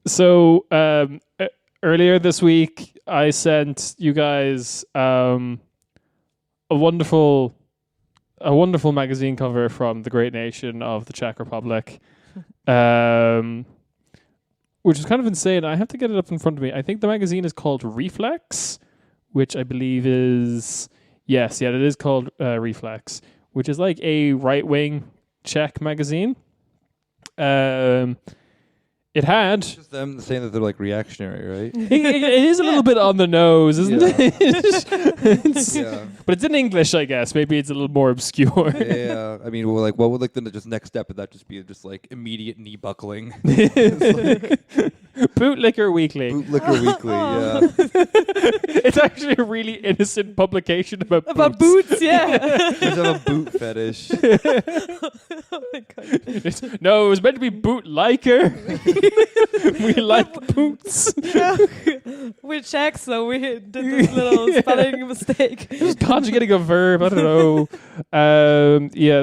So earlier this week, I sent you guys a wonderful magazine cover from the great nation of the Czech Republic, which is kind of insane. I have to get it up in front of me. I think the magazine is called Reflex, which I believe is it is called Reflex, which is like a right-wing Czech magazine. It had just them saying that they're like reactionary, right? it is a little bit on the nose, isn't it? But it's in English, I guess. Maybe it's a little more obscure. Yeah, I mean, what would like the just next step of that just be just like immediate knee buckling? Bootlicker Weekly. Bootlicker Weekly, yeah. It's actually a really innocent publication about boots. Yeah. Just have a boot fetish. Oh my God. No, it was meant to be bootliker. We like boots. Yeah. We're Czech, so we did this little spelling mistake. Just conjugating a verb. I don't know.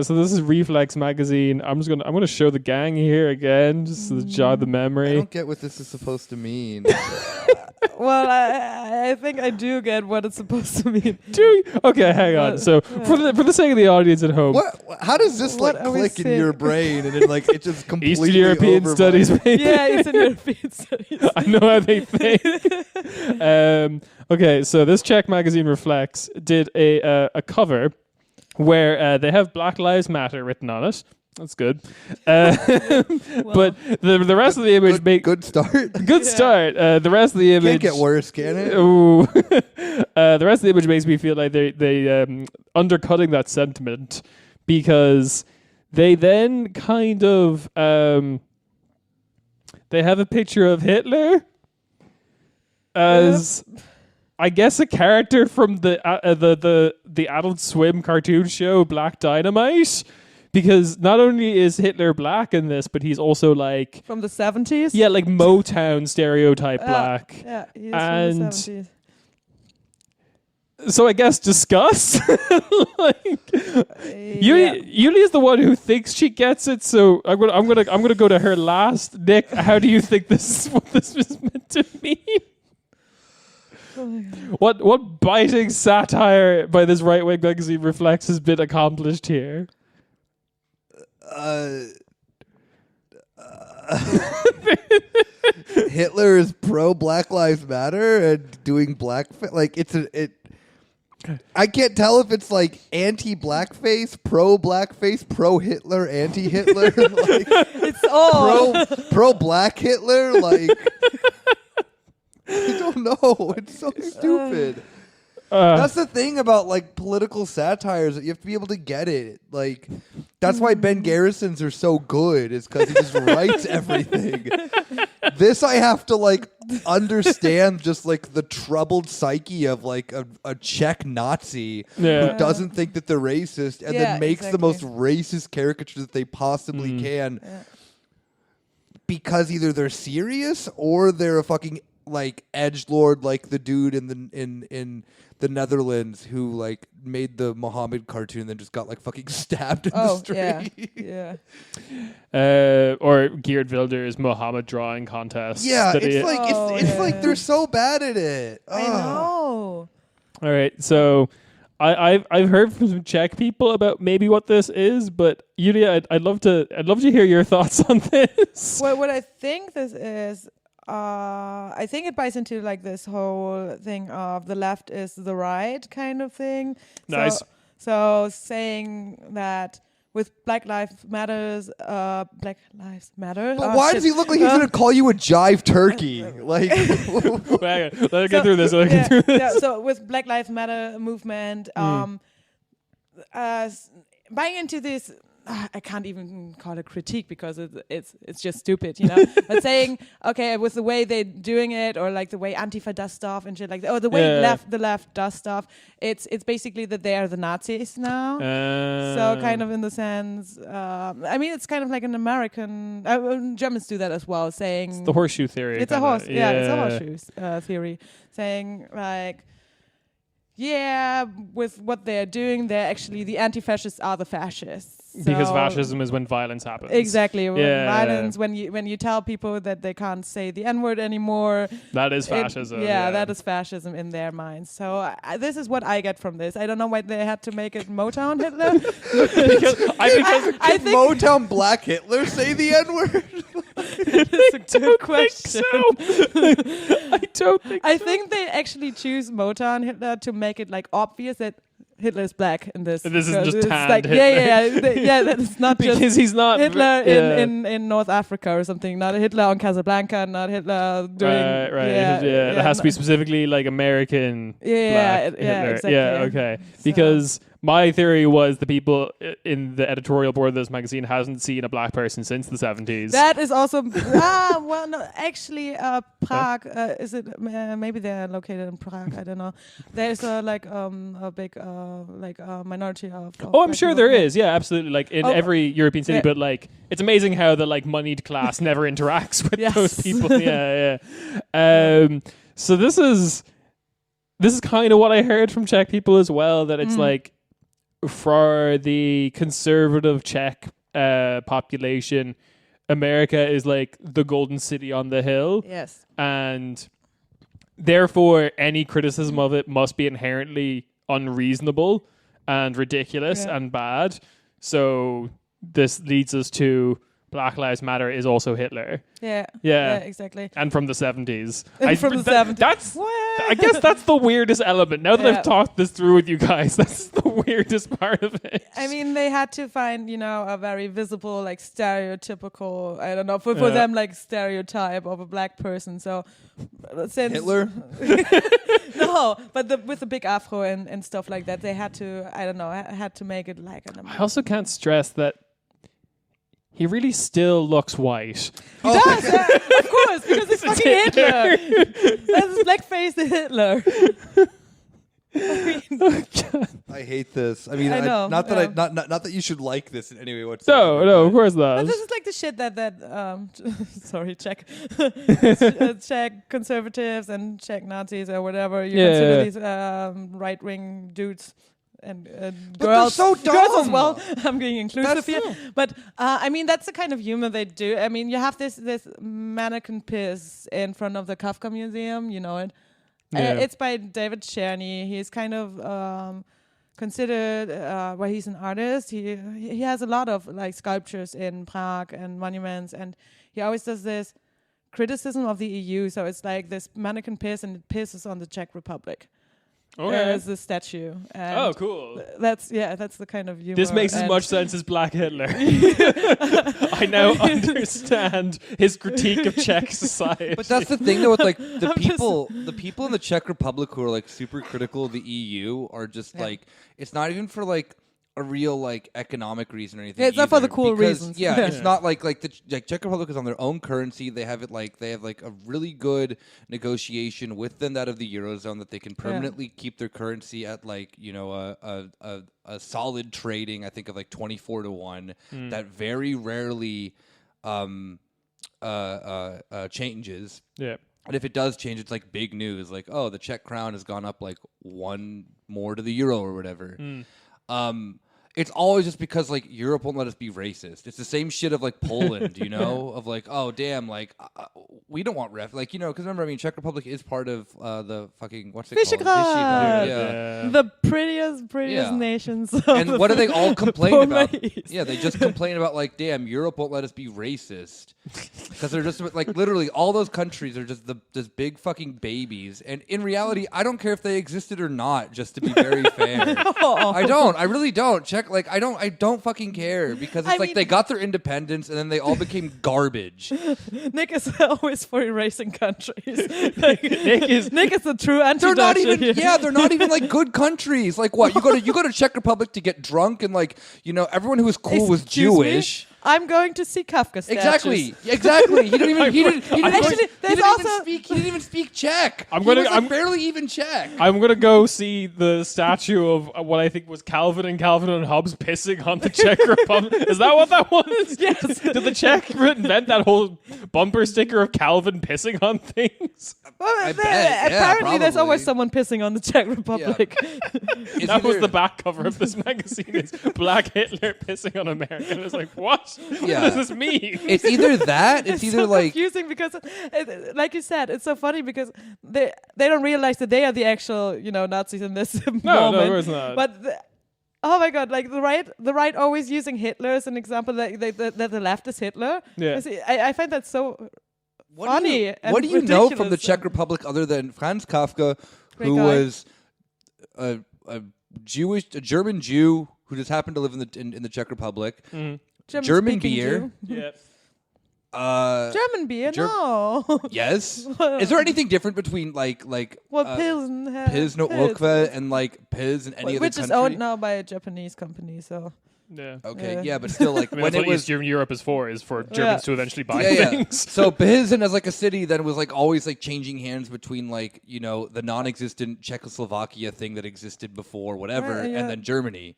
So this is Reflex magazine. I'm gonna show the gang here again, just to jog the memory. I don't get what this is supposed to mean. Well, I think I do get what it's supposed to mean. Do you? Okay, hang on. So for the sake of the audience at home, how does this click in your brain and it just completely Eastern European studies? Maybe? Yeah, Eastern European studies. I know how they think. Okay, so this Czech magazine Reflex did a cover where they have Black Lives Matter written on it. That's good. But the rest of the image good start. Good start. The rest of the image can't get worse, can it? Ooh. The rest of the image makes me feel like they undercutting that sentiment, because they then kind of they have a picture of Hitler as I guess a character from the Adult Swim cartoon show Black Dynamite. Because not only is Hitler black in this, but he's also like from the 70s. Yeah, like Motown stereotype black. Yeah, he's and from the 70s. So I guess discuss. Yuli is the one who thinks she gets it, so I'm gonna go to her last. Nick, how do you think this is what this was meant to mean? What biting satire by this right-wing magazine Reflex has been accomplished here? Hitler is pro Black Lives Matter and doing I can't tell if it's like anti-blackface, pro-blackface, pro-Hitler, anti-Hitler, like it's all pro-black Hitler, like I don't know. It's so stupid. That's the thing about like political satires, that you have to be able to get it. Like that's why Ben Garrison's are so good, is because he just writes everything. This I have to like understand just like the troubled psyche of like a Czech Nazi who doesn't think that they're racist and then makes the most racist caricature that they possibly can. Because either they're serious or they're a fucking like edgelord, like the dude in the Netherlands who like made the Muhammad cartoon and then just got like fucking stabbed in the street. Yeah. Or Geert Wilders' Muhammad drawing contest. Yeah, it's like they're so bad at it. I know. All right, so I've heard from some Czech people about maybe what this is, but Yulia, I'd love to hear your thoughts on this. Well, what I think this is. I think it buys into like this whole thing of the left is the right kind of thing. Nice. So saying that with Black Lives Matter. But why does he look like he's going to call you a jive turkey? Like, let's get through this. So with Black Lives Matter movement, buying into this. I can't even call it critique because it's just stupid, you know. But saying, okay, with the way they're doing it, or like the way Antifa does stuff and shit like that, or the way the left does stuff, it's basically that they are the Nazis now. So kind of in the sense, I mean, it's kind of like an American. Germans do that as well, saying it's the horseshoe theory. It's a horseshoe theory, saying like. yeah, with what they're doing, they're actually the anti-fascists are the fascists. Because So- fascism is when violence happens. Exactly. When Yeah. violence, when you tell people that they can't say the N-word anymore. That is fascism. That is fascism in their minds. So this is what I get from this. I don't know why they had to make it Motown Hitler. I Did Motown Black Hitler say the N-word? It's a good question. I don't think I think they actually choose Motown Hitler to make it like obvious that Hitler is black in this. This isn't because just it's tanned like, Hitler. yeah, that's not because just he's not Hitler yeah. in North Africa or something. Not Hitler on Casablanca. Not Hitler doing. Right. Yeah, It has to be specifically like American. Yeah, black yeah, Hitler. exactly. Yeah, okay. Because my theory was the people in the editorial board of this magazine hasn't seen a black person since the 70s. That is also well, no, actually, Prague. Is it? Maybe they're located in Prague. I don't know. There's a big minority of. Oh, I'm sure there is. Yeah, absolutely. Like in Oh, every European city, yeah. but like it's amazing how the like moneyed class never interacts with Yes. those people. Yeah. So this is kind of what I heard from Czech people as well. That it's like for the conservative Czech population, America is like the golden city on the hill. Yes. And therefore any criticism of it must be inherently unreasonable and ridiculous and bad. So this leads us to Black Lives Matter is also Hitler. Yeah, exactly. And from the 70s. From the 70s. I guess that's the weirdest element. Now that Yeah. I've talked this through with you guys, that's the weirdest part of it. I mean, they had to find, a very visible, like stereotypical, I don't know, for them, like stereotype of a black person. So, since Hitler? no, but with the big afro and stuff like that, they had to, I don't know, had to make it like an. I also can't stress that he really still looks white. He does, yeah, of course, because it's fucking Hitler. That's blackface Hitler. I hate this. I mean, I know, not that yeah. not that you should like this in any way whatsoever. No, of course But not. this is like the shit that sorry, Czech Czech conservatives and Czech Nazis or whatever you consider these right wing dudes and But girls. they're so Girls as dumb. well. I'm being inclusive That's here. true. But I mean, that's the kind of humor they do. I mean, you have this mannequin piss in front of the Kafka Museum. You know it. Yeah. It's by David Czerny. He's kind of considered, he's an artist. He has a lot of like sculptures in Prague and monuments, and he always does this criticism of the EU. So it's like this mannequin piss, and it pisses on the Czech Republic. As the statue. And Oh, cool. That's the kind of humor. This makes as and much sense as Black Hitler. I now understand his critique of Czech society. But that's the thing, though, with like the people in the Czech Republic who are like super critical of the EU are just like, it's not even for like a real like economic reason or anything. Yeah, it's not for either, the cool because, reasons. Yeah, Yeah. it's not like the Czech Republic is on their own currency. They have like a really good negotiation within that of the Eurozone that they can permanently keep their currency at like, a solid trading, I think of like 24-1 that very rarely changes. Yeah. And if it does change, it's like big news. Like, oh, the Czech crown has gone up like 1 more to the euro or whatever. It's always just because like Europe won't let us be racist. It's the same shit of like Poland, of like, oh damn, like we don't want because remember, I mean, Czech Republic is part of the fucking what's it called? Visegrad. Yeah. The prettiest Yeah. nations. And what do they all complain about? Police. Yeah, they just complain about like, damn, Europe won't let us be racist because they're just like literally all those countries are just just big fucking babies. And in reality, I don't care if they existed or not. Just to be very fair, I don't. I really don't. I don't fucking care because it's I mean- they got their independence and then they all became garbage. Nick is always for erasing countries. Nick is the true They're anti-Dutch. not even. Yeah, they're not even like good countries. Like what? You go to Czech Republic to get drunk and everyone who was cool was Excuse me? Jewish. I'm going to see Kafka statues. Exactly. He didn't even. He didn't. Actually, there's also. He didn't even speak Czech. I'm barely even Czech. I'm gonna go see the statue of what I think was Calvin and Hobbes pissing on the Czech Republic. Is that what that was? Yes. Did the Czech invent that whole bumper sticker of Calvin pissing on things? Well, bet. apparently, there's probably. always someone pissing on the Czech Republic. That was the back cover of this magazine. Is Black Hitler pissing on America? And it's like, what? Yeah. What does this mean? It's either that. It's either so like. confusing because, like you said, it's so funny because they don't realize that they are the actual Nazis in this moment. No, of course not. But oh my God! Like the right always using Hitler as an example that the left is Hitler. Yeah. I find that so funny. What do you know from the Czech Republic other than Franz Kafka, who was a German Jew who just happened to live in the Czech Republic? German beer. Yeah. German beer? No. Yes. Is there anything different between Pilsen, Pilsner Urquell and Pils in any other country? Which is owned now by a Japanese company, so. Yeah. Okay, yeah, but still, when that's it what was Eastern Europe is for Germans to eventually buy yeah. things. So Pilsen as a city that was always changing hands between the non-existent Czechoslovakia thing that existed before whatever, and then Germany.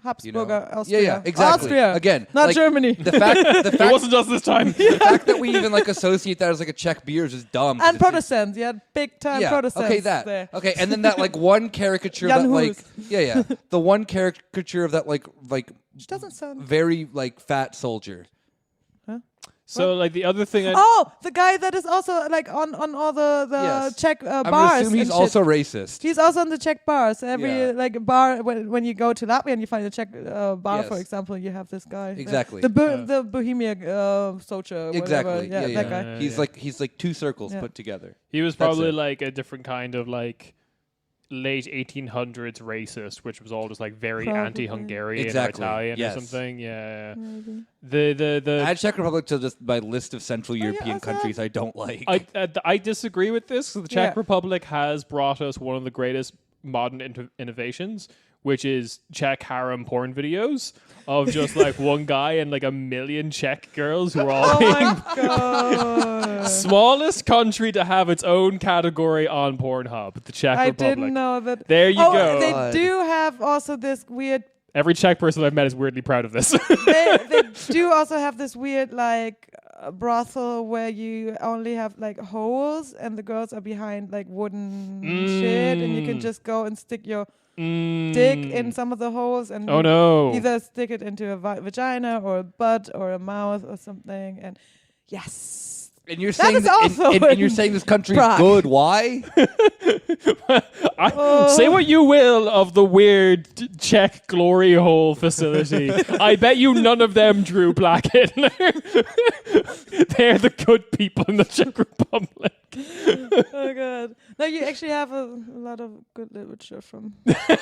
Habsburger, Austria. Yeah, exactly. Austria. Again, not Germany. The fact it wasn't just this time. The fact that we even associate that as a Czech beer is just dumb. And Protestants, big time Protestants. Okay, that. There. Okay, and then that one caricature Jan that the one caricature of that which doesn't sound very fat soldier. So the other thing the guy that is also on all the Czech bars. I'm gonna assume he's also racist. He's also on the Czech bars. Every bar when you go to Latvia and you find a Czech bar, for example, you have this guy. Exactly. The Bohemia Socha. Exactly. Whatever. That guy. He's two circles put together. He was probably a different kind of late 1800s racist, which was all just very anti-Hungarian or Italian or something. Yeah. Maybe. The Add Czech Republic to just my list of Central European countries I don't like. I disagree with this. The Czech Republic has brought us one of the greatest modern innovations, which is Czech harem porn videos of just one guy and a million Czech girls who are all my God. Smallest country to have its own category on Pornhub, the Czech Republic. I didn't know that. There you go. They do have also this weird. Every Czech person I've met is weirdly proud of this. they do also have this weird brothel where you only have holes and the girls are behind wooden shit and you can just go and stick your dick in some of the holes and either stick it into a vagina or a butt or a mouth or something. And yes. And you're saying and you're saying this country's good. Why? Say what you will of the weird Czech glory hole facility. I bet you none of them drew Black Hitler. They're the good people in the Czech Republic. Oh God! No, you actually have a lot of good literature from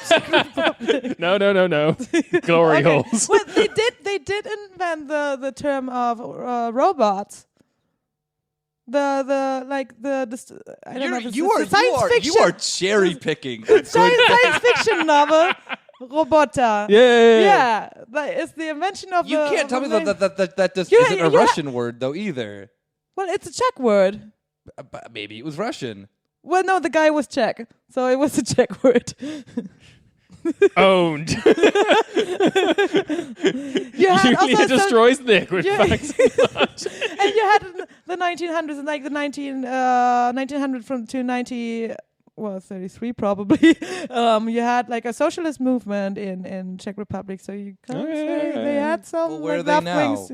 Czech Republic. No. Glory holes. Well, they did invent the term of robots. I don't know. You are cherry picking. Science fiction novel. Robota. Yeah. It's the invention of. You can't tell me that this isn't a Russian word though either. Well, it's a Czech word. Maybe it was Russian. Well, no, the guy was Czech, so it was a Czech word. Owned. Julia destroys Nick with facts. And you had the 1900s and the 1900 from to 33 probably. You had a socialist movement in Czech Republic, so you can't say they had some. Well, where are they now?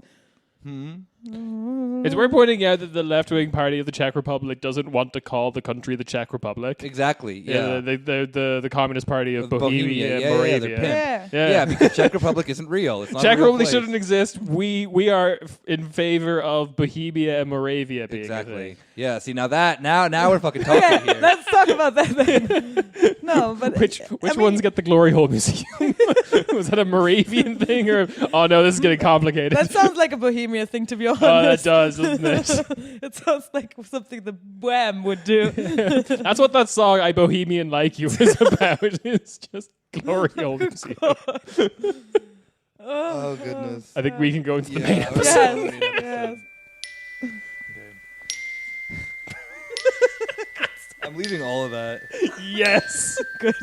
It's worth pointing out that the left-wing party of the Czech Republic doesn't want to call the country the Czech Republic. Exactly. Yeah. The Communist Party of Bohemia and Moravia. Yeah, because Czech Republic isn't real. It's not Czech a real Republic place. shouldn't exist. We are in favor of Bohemia and Moravia being a thing. Yeah. See now we're fucking talking here. Let's talk about that then. No, but which ones get the Glory Hole Museum? Was that a Moravian thing or? Oh no, this is getting complicated. That sounds like a Bohemia thing, to be honest. Oh, that does, doesn't it? It sounds like something the Wham would do. That's what that song "I Bohemian Like You" is about. It's just Glory Hole Museum. Oh goodness. I think we can go into the main Yeah, episode. Yes. I'm leaving all of that. Yes. Good.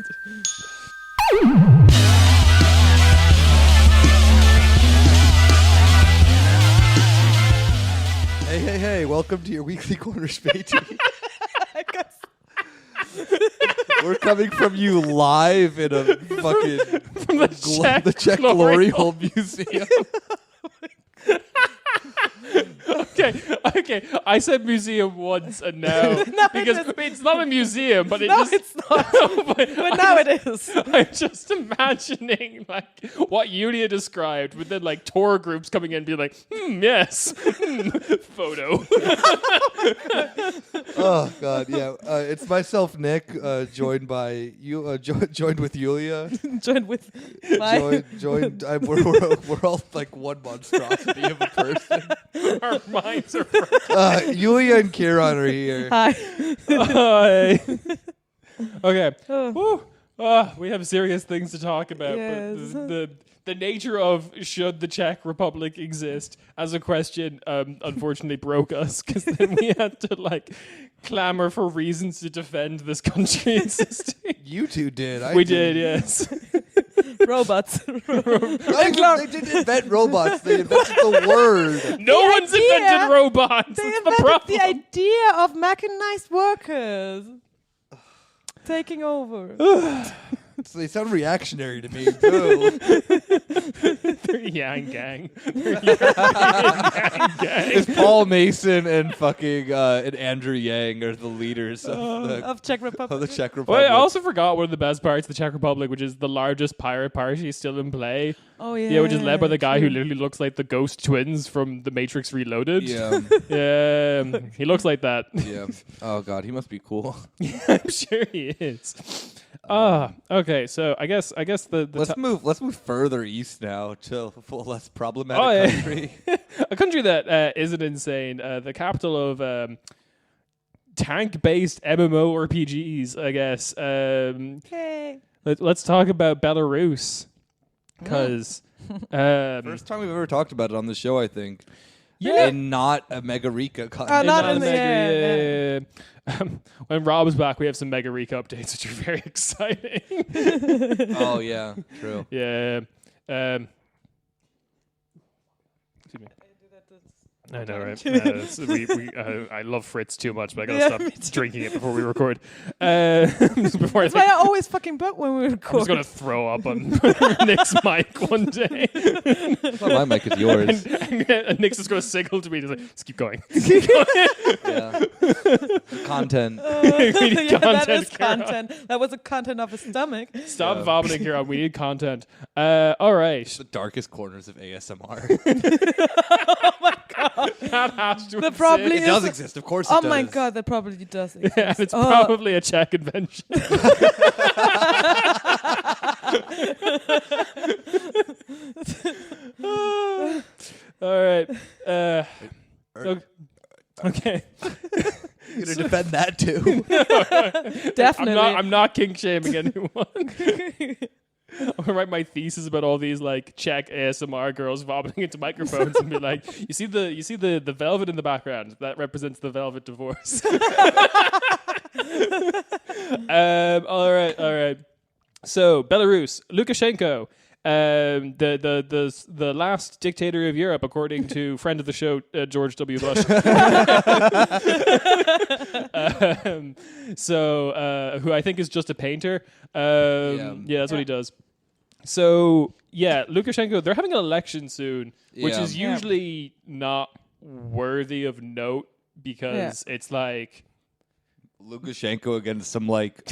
Hey, welcome to your weekly corner, Späti. We're coming from you live in a fucking From the Czech Glory Hole Museum. Okay. I said museum once and now because it's not a museum, but It's not. But now it is. I'm just imagining like what Yulia described, with then like tour groups coming in and being like, yes, photo. Oh God, yeah. It's myself, Nick, joined by you, joined with Yulia. Joined with my... Joined. We're all like one monstrosity of a person. Our minds are. Yulia and Kieran are here. Hi. Hi. Okay. Whew. We have serious things to talk about. Yes. But the nature of should the Czech Republic exist as a question unfortunately broke us, because then we had to like clamor for reasons to defend this country existing. You two did. We did, yes. Robots. They didn't invent robots. They invented the word. No one's invented robots. They That's invented the problem. the idea of mechanized workers taking over. So they sound reactionary to me. Boo. They're Yang Gang. They're Yang Gang. It's Paul Mason and fucking and Andrew Yang are the leaders Of Czech Republic. of the Czech Republic. Well, I also forgot one of the best parts of the Czech Republic, which is the largest pirate party still in play. Oh yeah. Yeah, which is led by the guy who true. literally looks like the Ghost twins from The Matrix Reloaded. Yeah. Yeah, he looks like that. Yeah. Oh God, he must be cool. I'm sure he is. Okay. So I guess the Let's move further east now to a less problematic country. a country that isn't insane. The capital of tank-based MMORPGs, I guess. Hey. Let's talk about Belarus, because First time we've ever talked about it on the show, I think. Yeah. And not a Megarika country. Not in the when Rob's back, we have some Mega Rika updates, which are very exciting. Oh yeah, true. Yeah. Excuse me. I know, right? I love Fritz too much, but I gotta me stop too. drinking it before we record. Before That's why I always fucking burp when we I'm record. just gonna throw up on Nick's mic one day. Well, my mic is yours. and Nick's just gonna signal to me, just like, just keep going. Yeah. Content. We need that content, is Kieran. content. That was the content of his stomach. Stop Yeah. vomiting, Kieran. We need content. All right. The darkest corners of ASMR. That has to That probably It is. does exist, of course. It Oh does. my god, that probably does exist. Yeah, and it's Oh. probably a Czech invention. All right. Okay. You're gonna defend that too. Definitely. I'm not kink shaming anyone. I'm gonna write my thesis about all these like Czech ASMR girls vomiting into microphones and be like, you see the velvet in the background, that represents the velvet divorce. All right. So Belarus, Lukashenko, the last dictator of Europe, according to friend of the show George W. Bush. Who I think is just a painter. Yeah, that's what he does. So yeah, Lukashenko, they're having an election soon, which is usually not worthy of note because it's like Lukashenko against some like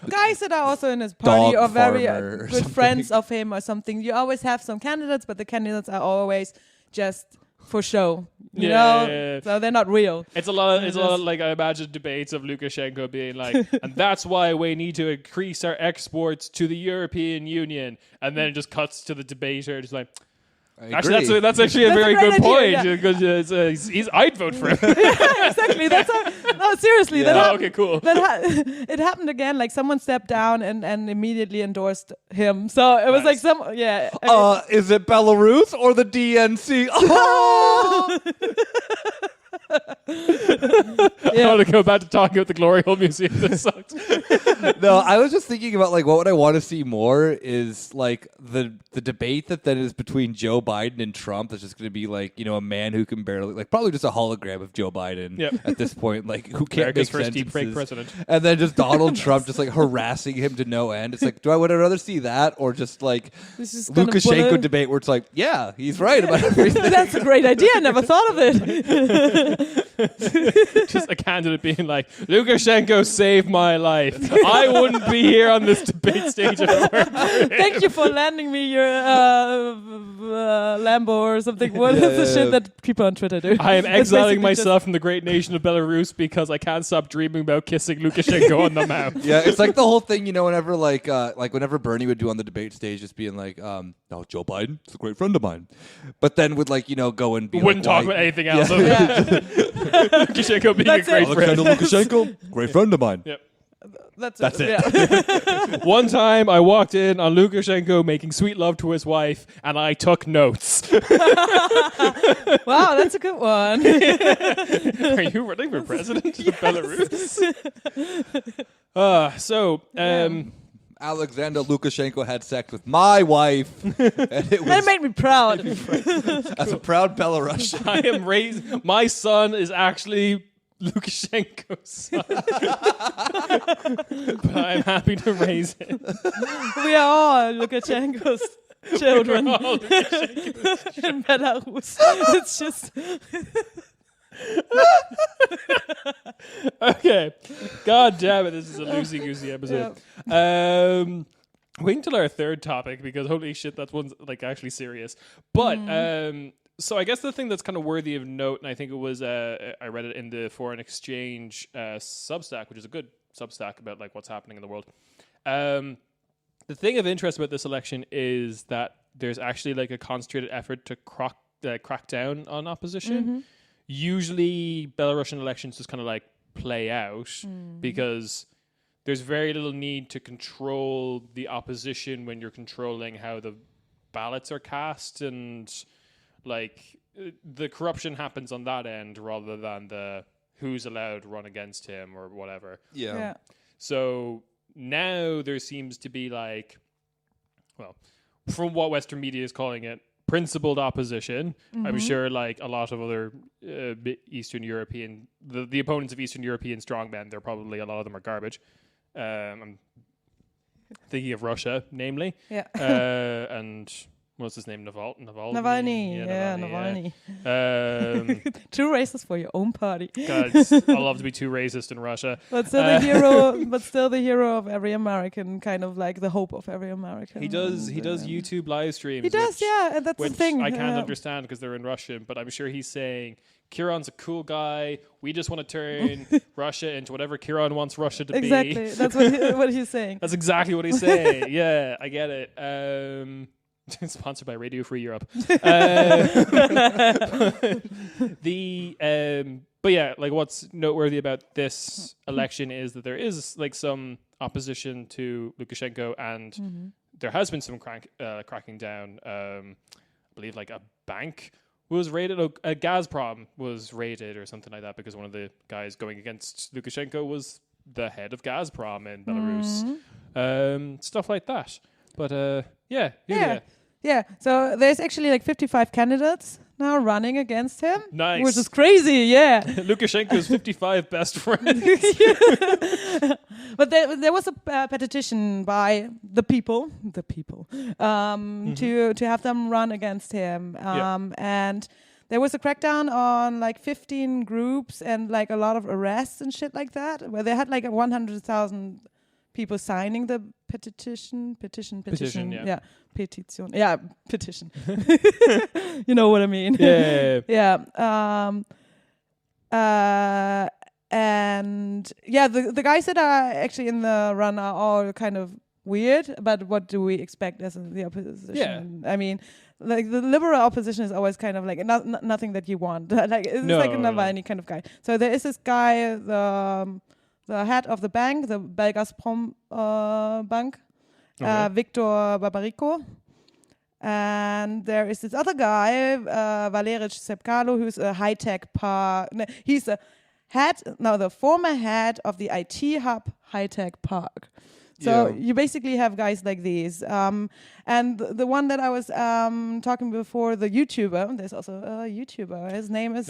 guys that are also in his party dog or very farmer or good something. friends of him or something. You always have some candidates, but the candidates are always just for show. You know? Yeah. So they're not real. It's a lot of like, I imagine debates of Lukashenko being like, and that's why we need to increase our exports to the European Union, and then it just cuts to the debater just like, Actually, that's actually a very good point because I'd vote for him. Exactly. No, seriously. Yeah. Okay, cool. It happened again. Like someone stepped down and immediately endorsed him. So it was like is it Belarus or the DNC? Oh! I want to go back to talking about the Glory Hole Museum. This sucked. No, I was just thinking about like what would I want to see more is like the debate that is between Joe Biden and Trump. That's just going to be like a man who can barely probably just a hologram of Joe Biden at this point, like who can't America's make first sentences. deepfake president, and then just Donald Trump just like harassing him to no end. It's like, would I rather see that or just like Lukashenko debate where it's like, yeah, he's right about everything. That's a great idea. I never thought of it. Just a candidate being like, Lukashenko saved my life. I wouldn't be here on this debate stage if it weren't for him. Thank you for lending me your Lambo or something. What is the shit that people on Twitter do? I am exiling myself from the great nation of Belarus because I can't stop dreaming about kissing Lukashenko on the mouth. Yeah, it's like the whole thing, whenever whenever Bernie would do on the debate stage, just being like, no, Joe Biden is a great friend of mine. But then would go and be wouldn't talk about anything else. Lukashenko being a great friend. Lukashenko, great friend of mine. Yep. That's it. Yeah. One time I walked in on Lukashenko making sweet love to his wife and I took notes. Wow, that's a good one. Are you running for president of Belarus? Alexander Lukashenko had sex with my wife. And it made me proud. As a proud Belarusian. My son is actually Lukashenko's son. But I'm happy to raise him. We are all Lukashenko's children. We're all Lukashenko's in Belarus. It's just... Okay. God damn it, this is a loosey-goosey episode. Wait until our third topic because holy shit, that one's like actually serious. But so I guess the thing that's kind of worthy of note, and I think it was I read it in the Foreign Exchange Substack, which is a good Substack about like what's happening in the world. The thing of interest about this election is that there's actually like a concentrated effort to crack down on opposition. Mm-hmm. Usually Belarusian elections just kind of like play out because there's very little need to control the opposition when you're controlling how the ballots are cast, and like the corruption happens on that end rather than the who's allowed to run against him or whatever. Yeah. So now there seems to be like, well, from what Western media is calling it, principled opposition. Mm-hmm. I'm sure like a lot of other Eastern European, the opponents of Eastern European strongmen, they're probably, a lot of them are garbage. I'm thinking of Russia, namely. Yeah. And what's his name? Navalny. Navalny. Yeah. Too racist for your own party. God, I love to be too racist in Russia. But still the hero. But still the hero of every American, kind of like the hope of every American. He does YouTube live streams. He does, and that's the thing. I can't understand because they're in Russian, but I'm sure he's saying Kieran's a cool guy. We just want to turn Russia into whatever Kieran wants Russia to be. Exactly. That's what he's saying. That's exactly what he's saying. Yeah, I get it. Sponsored by Radio Free Europe. But yeah, like what's noteworthy about this election is that there is like some opposition to Lukashenko, and there has been some cracking down. I believe like a bank was raided, a Gazprom was raided or something like that because one of the guys going against Lukashenko was the head of Gazprom in Belarus. Stuff like that. But Yeah, so there's actually like 55 candidates now running against him. Nice. Which is crazy, yeah. Lukashenko's 55 best friends. But there was a petition by the people, to have them run against him. And there was a crackdown on like 15 groups and like a lot of arrests and shit like that, where they had like 100,000 people signing the petition. Yeah. Petition. Yeah, petition. You know what I mean? Yeah. And yeah, the guys that are actually in the run are all kind of weird, but what do we expect as the opposition? Yeah. I mean, like the liberal opposition is always kind of like nothing that you want. Like it's like a Navalny kind of guy. So there is this guy, the head of the bank, the Belgazprom bank, Victor Barbarico. And there is this other guy, Valeric Sepkalo, who's a high-tech park. He's the former head of the IT hub high-tech park. So you basically have guys like these. And the one that I was talking before, the YouTuber, there's also a YouTuber. His name is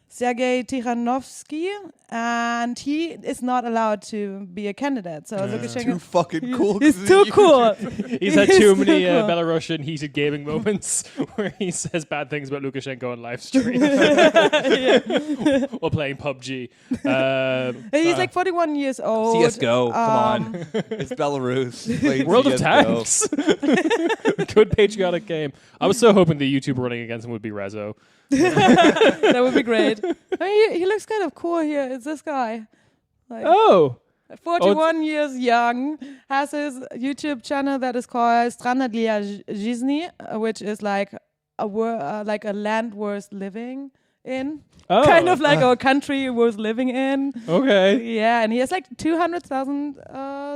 Sergei Tikhanovsky, and he is not allowed to be a candidate. So Lukashenko, too fucking cool. He's too cool. He's had too many Belarusian heated gaming moments where he says bad things about Lukashenko on live stream while playing PUBG. He's like 41 years old. CS:GO, come on. It's Belarus. World CS:GO. of Tanks. Good patriotic game. I was so hoping the YouTuber running against him would be Rezo. That would be great. I mean, he looks kind of cool here. It's this guy. Like 41 years young, has his YouTube channel that is called Strana dla Жизни, which is like a land worth living in. Kind of like a country worth living in. Okay. Yeah, and he has like 200,000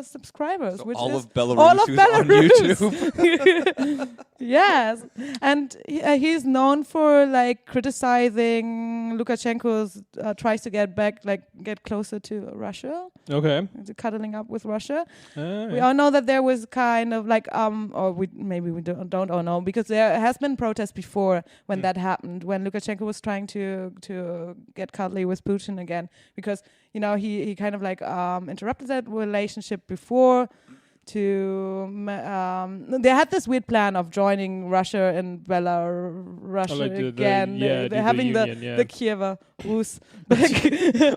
subscribers, So which all is of Belarus all of who's Belarus. on YouTube. Yes, and he's known for like criticizing Lukashenko's tries to get closer to Russia. Okay. Cuddling up with Russia. We all know that there was kind of like or we don't all know, because there has been protests before when that happened, when Lukashenko was trying to get cuddly with Putin again, because he kind of like interrupted that relationship before. They had this weird plan of joining Russia and Belarus again. They're having the Kiev Rus back.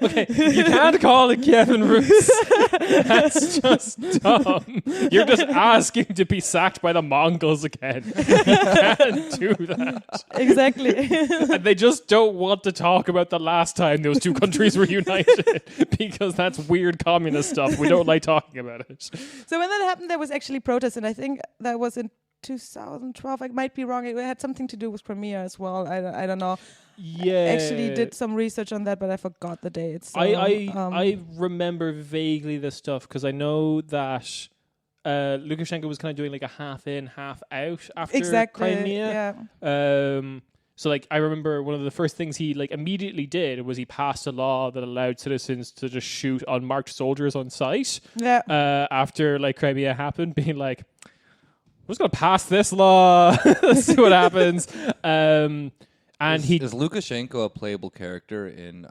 Okay, you can't call it Kiev and Rus. That's just dumb. You're just asking to be sacked by the Mongols again. You can't do that. Exactly. And they just don't want to talk about the last time those two countries were united, because that's weird communist stuff. We don't like talking about it. So when that happened, there was actually protests, and I think that was in 2012. I might be wrong. It had something to do with Crimea as well. I don't know. Yeah, I actually did some research on that, but I forgot the dates. So, I remember vaguely this stuff because I know that Lukashenko was kind of doing like a half in, half out after Crimea. Yeah. So like I remember one of the first things he like immediately did was he passed a law that allowed citizens to just shoot unmarked soldiers on sight. Yeah. After like Crimea happened, being like, I'm just gonna pass this law. Let's see what happens. And is Lukashenko a playable character in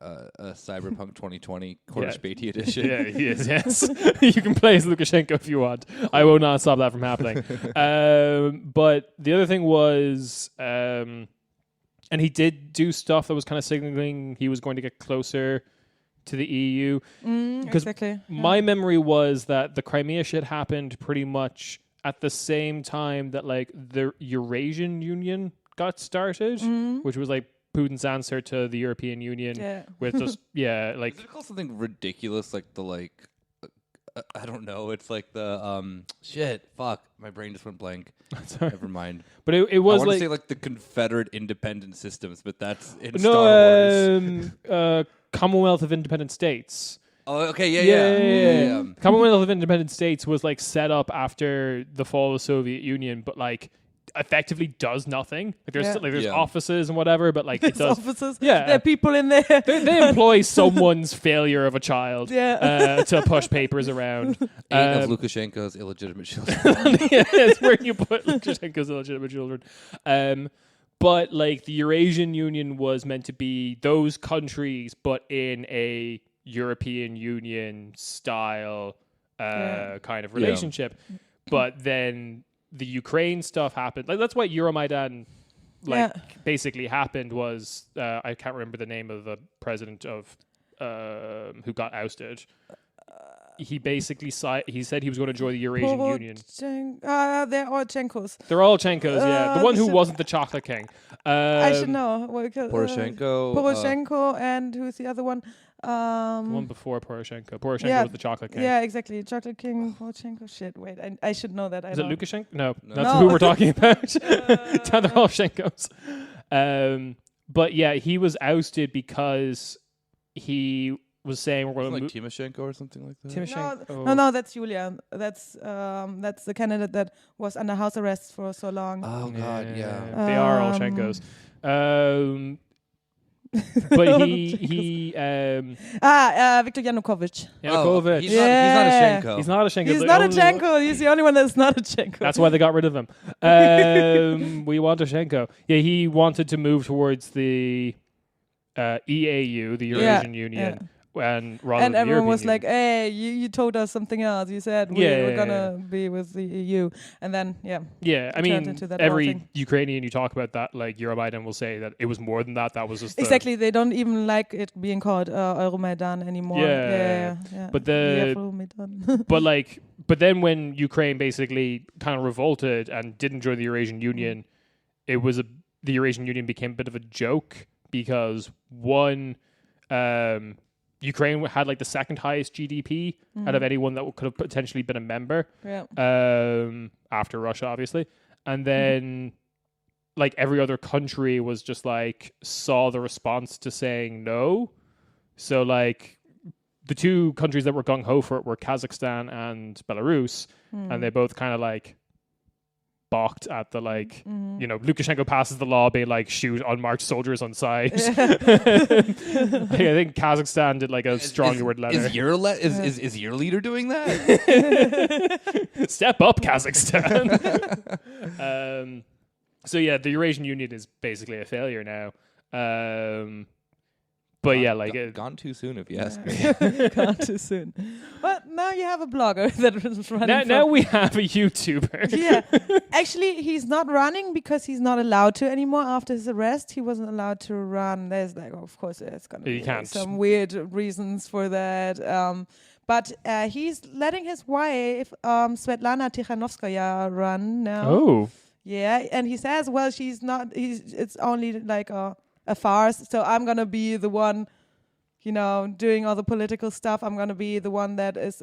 Cyberpunk 2020 Späti edition? Yeah, he is. Yes, you can play as Lukashenko if you want. I will not stop that from happening. But the other thing was, and he did do stuff that was kind of signaling he was going to get closer to the EU. Because my memory was that the Crimea shit happened pretty much at the same time that like the Eurasian Union got started, which was like Putin's answer to the European Union with just like is it called something ridiculous like the I don't know, it's like the my brain just went blank. Never mind. But it was I want like to say like the Confederate Independent Systems, but that's in Star Wars. Commonwealth of Independent States. Oh, okay, yeah. Commonwealth of Independent States was like set up after the fall of the Soviet Union, but like effectively does nothing. Like there's offices and whatever, but like it does offices. Yeah, there are people in there. They employ someone's failure of a child to push papers around. 8 of Lukashenko's illegitimate children. It's where you put Lukashenko's illegitimate children. But like the Eurasian Union was meant to be those countries, but in a European Union style kind of relationship. But then the Ukraine stuff happened. Like that's why Euromaidan basically happened was I can't remember the name of the president of who got ousted. He basically he said he was going to join the Eurasian Union. They're all Chenkos. They're all Chenkos, yeah. The one who wasn't the chocolate king. I should know. Poroshenko. Poroshenko and who's the other one? The one before Poroshenko. Poroshenko was the chocolate king. Yeah, exactly. Chocolate king, Poroshenko. Shit, wait. I should know that. Is it Lukashenko? No, No. that's who we're talking about. They're all Shenkos. But yeah, he was ousted because he was saying we're going to like Timoshenko or something like that. Timoshenko. No, that's Julia. That's the candidate that was under house arrest for so long. Oh God, yeah. They are all Shenkos. But he Viktor Yanukovych. Yanukovych. He's not a Shenko. He's not a Shenko. He's not a Shenko. He's the only one that's not a Shenko. That's why they got rid of him. We want a Shenko. Yeah, he wanted to move towards the EAU, the Eurasian Union. And everyone was like, "Hey, you told us something else. You said we were gonna be with the EU." And then, I mean, every Ukrainian you talk about that, like Euromaidan, will say that it was more than that. That was just exactly. They don't even like it being called Euromaidan anymore. Yeah. But but then when Ukraine basically kind of revolted and didn't join the Eurasian Union, the Eurasian Union became a bit of a joke because Ukraine had like the second highest GDP out of anyone that could have potentially been a member. After Russia, obviously. And then like every other country was just like saw the response to saying no. So like the two countries that were gung-ho for it were Kazakhstan and Belarus. And they both kind of like balked at the Lukashenko passes the law being like shoot unmarked soldiers on sight. I think Kazakhstan did like a strong word letter. Is your leader doing that? Step up, Kazakhstan. So yeah, the Eurasian Union is basically a failure now. But gone too soon, if you ask me. Gone too soon. But now you have a blogger that is running. Now we have a YouTuber. Yeah, actually, he's not running because he's not allowed to anymore. After his arrest, he wasn't allowed to run. There's of course, there's gonna be some weird reasons for that. But he's letting his wife, Svetlana Tikhanovskaya, run now. Oh. Yeah, and he says, well, she's not. It's only like a farce. So I'm gonna be the one, doing all the political stuff. I'm gonna be the one that is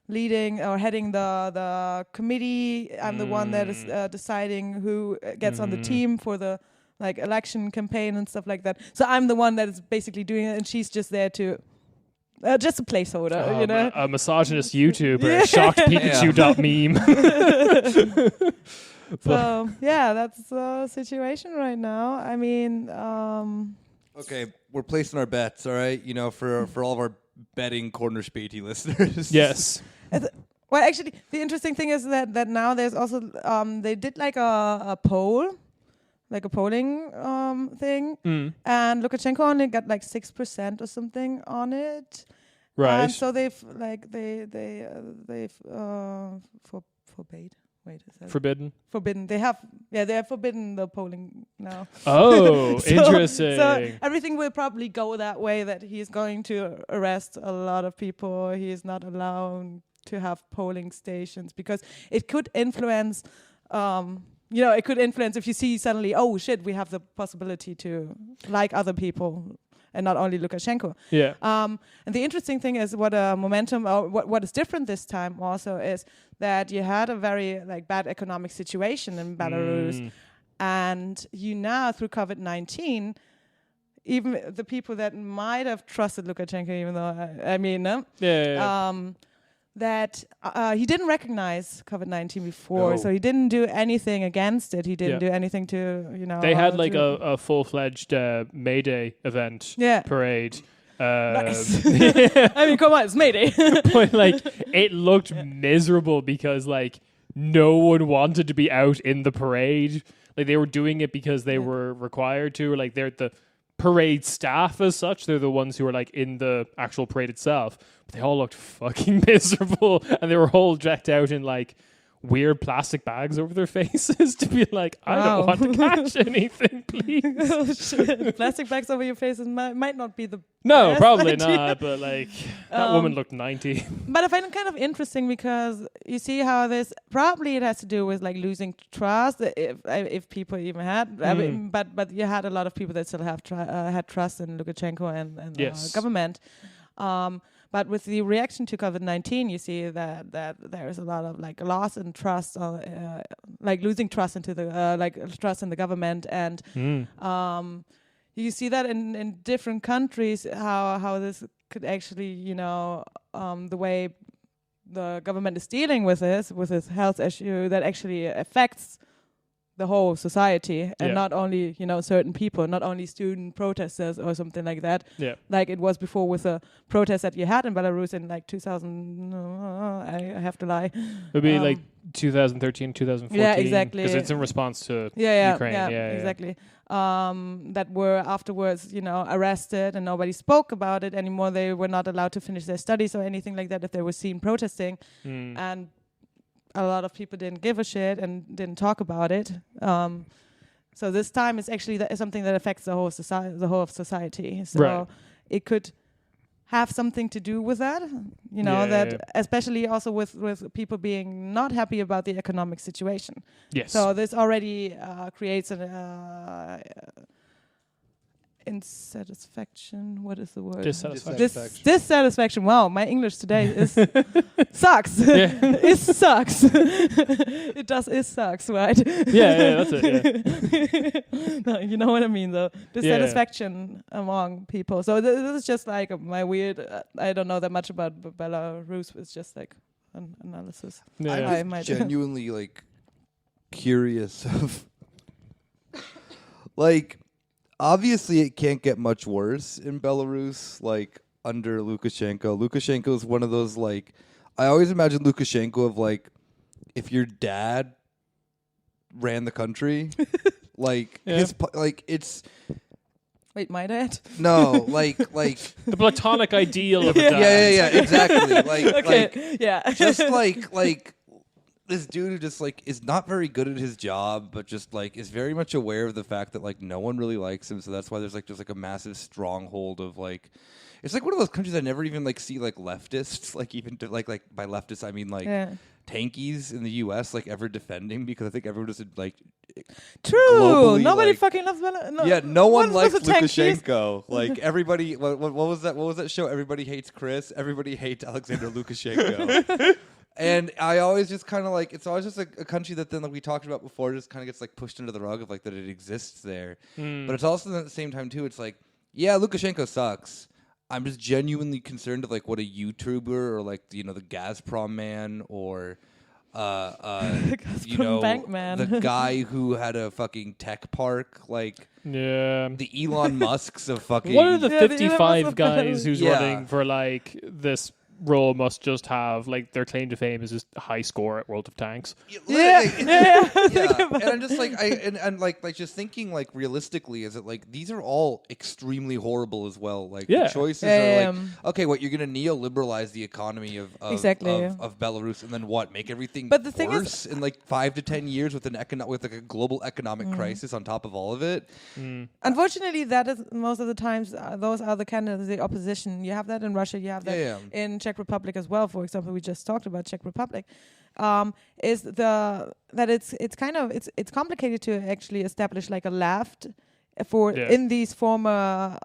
leading or heading the committee. I'm the one that is deciding who gets on the team for the election campaign and stuff like that. So I'm the one that is basically doing it, and she's just there to. Just a placeholder, A misogynist YouTuber, shocked Pikachu.meme. So that's the situation right now. I mean, okay, we're placing our bets, all right? For all of our betting corner Späti listeners. Yes. Well, actually, the interesting thing is that now there's also they did like a poll, like a polling thing, and Lukashenko only got like 6% or something on it. Right. And so they've forbade. Wait, is that Forbidden? Forbidden. They have forbidden the polling now. Oh, interesting. So everything will probably go that way, that he's going to arrest a lot of people. He is not allowed to have polling stations because it could influence, it could influence if you see suddenly, oh shit, we have the possibility to like other people and not only Lukashenko. Yeah. And the interesting thing is what momentum, or what is different this time also is that you had a very bad economic situation in Belarus, and you now through COVID-19, even the people that might have trusted Lukashenko, even though that he didn't recognize COVID-19 before, so he didn't do anything against it. He didn't do anything to, They had a full-fledged May Day event parade. Nice. I mean, come on, it's May Day. But it looked miserable because no one wanted to be out in the parade. They were doing it because they were required to, or they're the parade staff as such. They're the ones who are in the actual parade itself. But they all looked fucking miserable, and they were all decked out in weird plastic bags over their faces to be like, I don't want to catch anything, please. Oh, shit. Plastic bags over your faces might not be the No, best probably idea. not. But like that woman looked 90. But I find it kind of interesting because you see how this probably it has to do with like losing trust, if people even had. I mean, but you had a lot of people that still have had trust in Lukashenko and Yes. government. But with the reaction to COVID-19, you see that there is a lot of like loss in trust, like losing trust into the trust in the government, and you see that in different countries how this could actually the way the government is dealing with this health issue that actually affects the whole society and not only certain people, not only student protesters or something like that. Yeah, like it was before with a protest that you had in Belarus in like 2000. I have to lie. it'd be like 2013, 2014. Yeah, exactly. Because it's in response to Ukraine. Yeah, exactly. That were afterwards, arrested, and nobody spoke about it anymore. They were not allowed to finish their studies or anything like that if they were seen protesting, and a lot of people didn't give a shit and didn't talk about it. So this time it's actually something that affects the whole society. So it could have something to do with that, especially also with people being not happy about the economic situation. Yes. So this already creates an insatisfaction. What is the word? Dissatisfaction. Dissatisfaction. Wow, my English today is sucks. Yeah. It sucks. It sucks, right? Yeah, that's it. Yeah. No, you know what I mean, though. Dissatisfaction among people. So this is just like my weird. I don't know that much about Belarus. It's just like an analysis. Yeah. I'm genuinely like curious of like. Obviously, it can't get much worse in Belarus, like, under Lukashenko. Lukashenko is one of those, like... I always imagine Lukashenko of, like, if your dad ran the country, like, it's... Wait, my dad? No, like... The platonic ideal of a dad. Yeah, exactly. Okay, yeah. Just, like... This dude who just like is not very good at his job, but just like is very much aware of the fact that like no one really likes him, so that's why there's like just like a massive stronghold of like it's like one of those countries I never even like see like leftists like even like by leftists I mean like tankies in the U.S. like ever defending because I think everyone just like true nobody like, fucking loves Belarus. Yeah, no one likes Lukashenko. Like everybody, what was that show? Everybody hates Chris. Everybody hates Alexander Lukashenko. And I always just kind of like, it's always just like a country that then like we talked about before just kind of gets like pushed under the rug of like that it exists there. But it's also at the same time too, it's like, yeah, Lukashenko sucks. I'm just genuinely concerned of like what a YouTuber or like, the Gazprom man or, bank man. the guy who had a fucking tech park, like the Elon Musks of fucking. One of the 55 guys who's running for like this role must just have like their claim to fame is just a high score at World of Tanks. Yeah. And I'm just like and like just thinking like realistically, is it like these are all extremely horrible as well. Like the choices are like okay, what you're gonna neoliberalize the economy of Belarus and then what make everything but the thing worse in like 5 to 10 years with with like a global economic crisis on top of all of it. Unfortunately, that is most of the times those are the candidates, the opposition. You have that in Russia. You have that in Czech Republic as well. For example, we just talked about Czech Republic. Is it's complicated to actually establish like a left in these former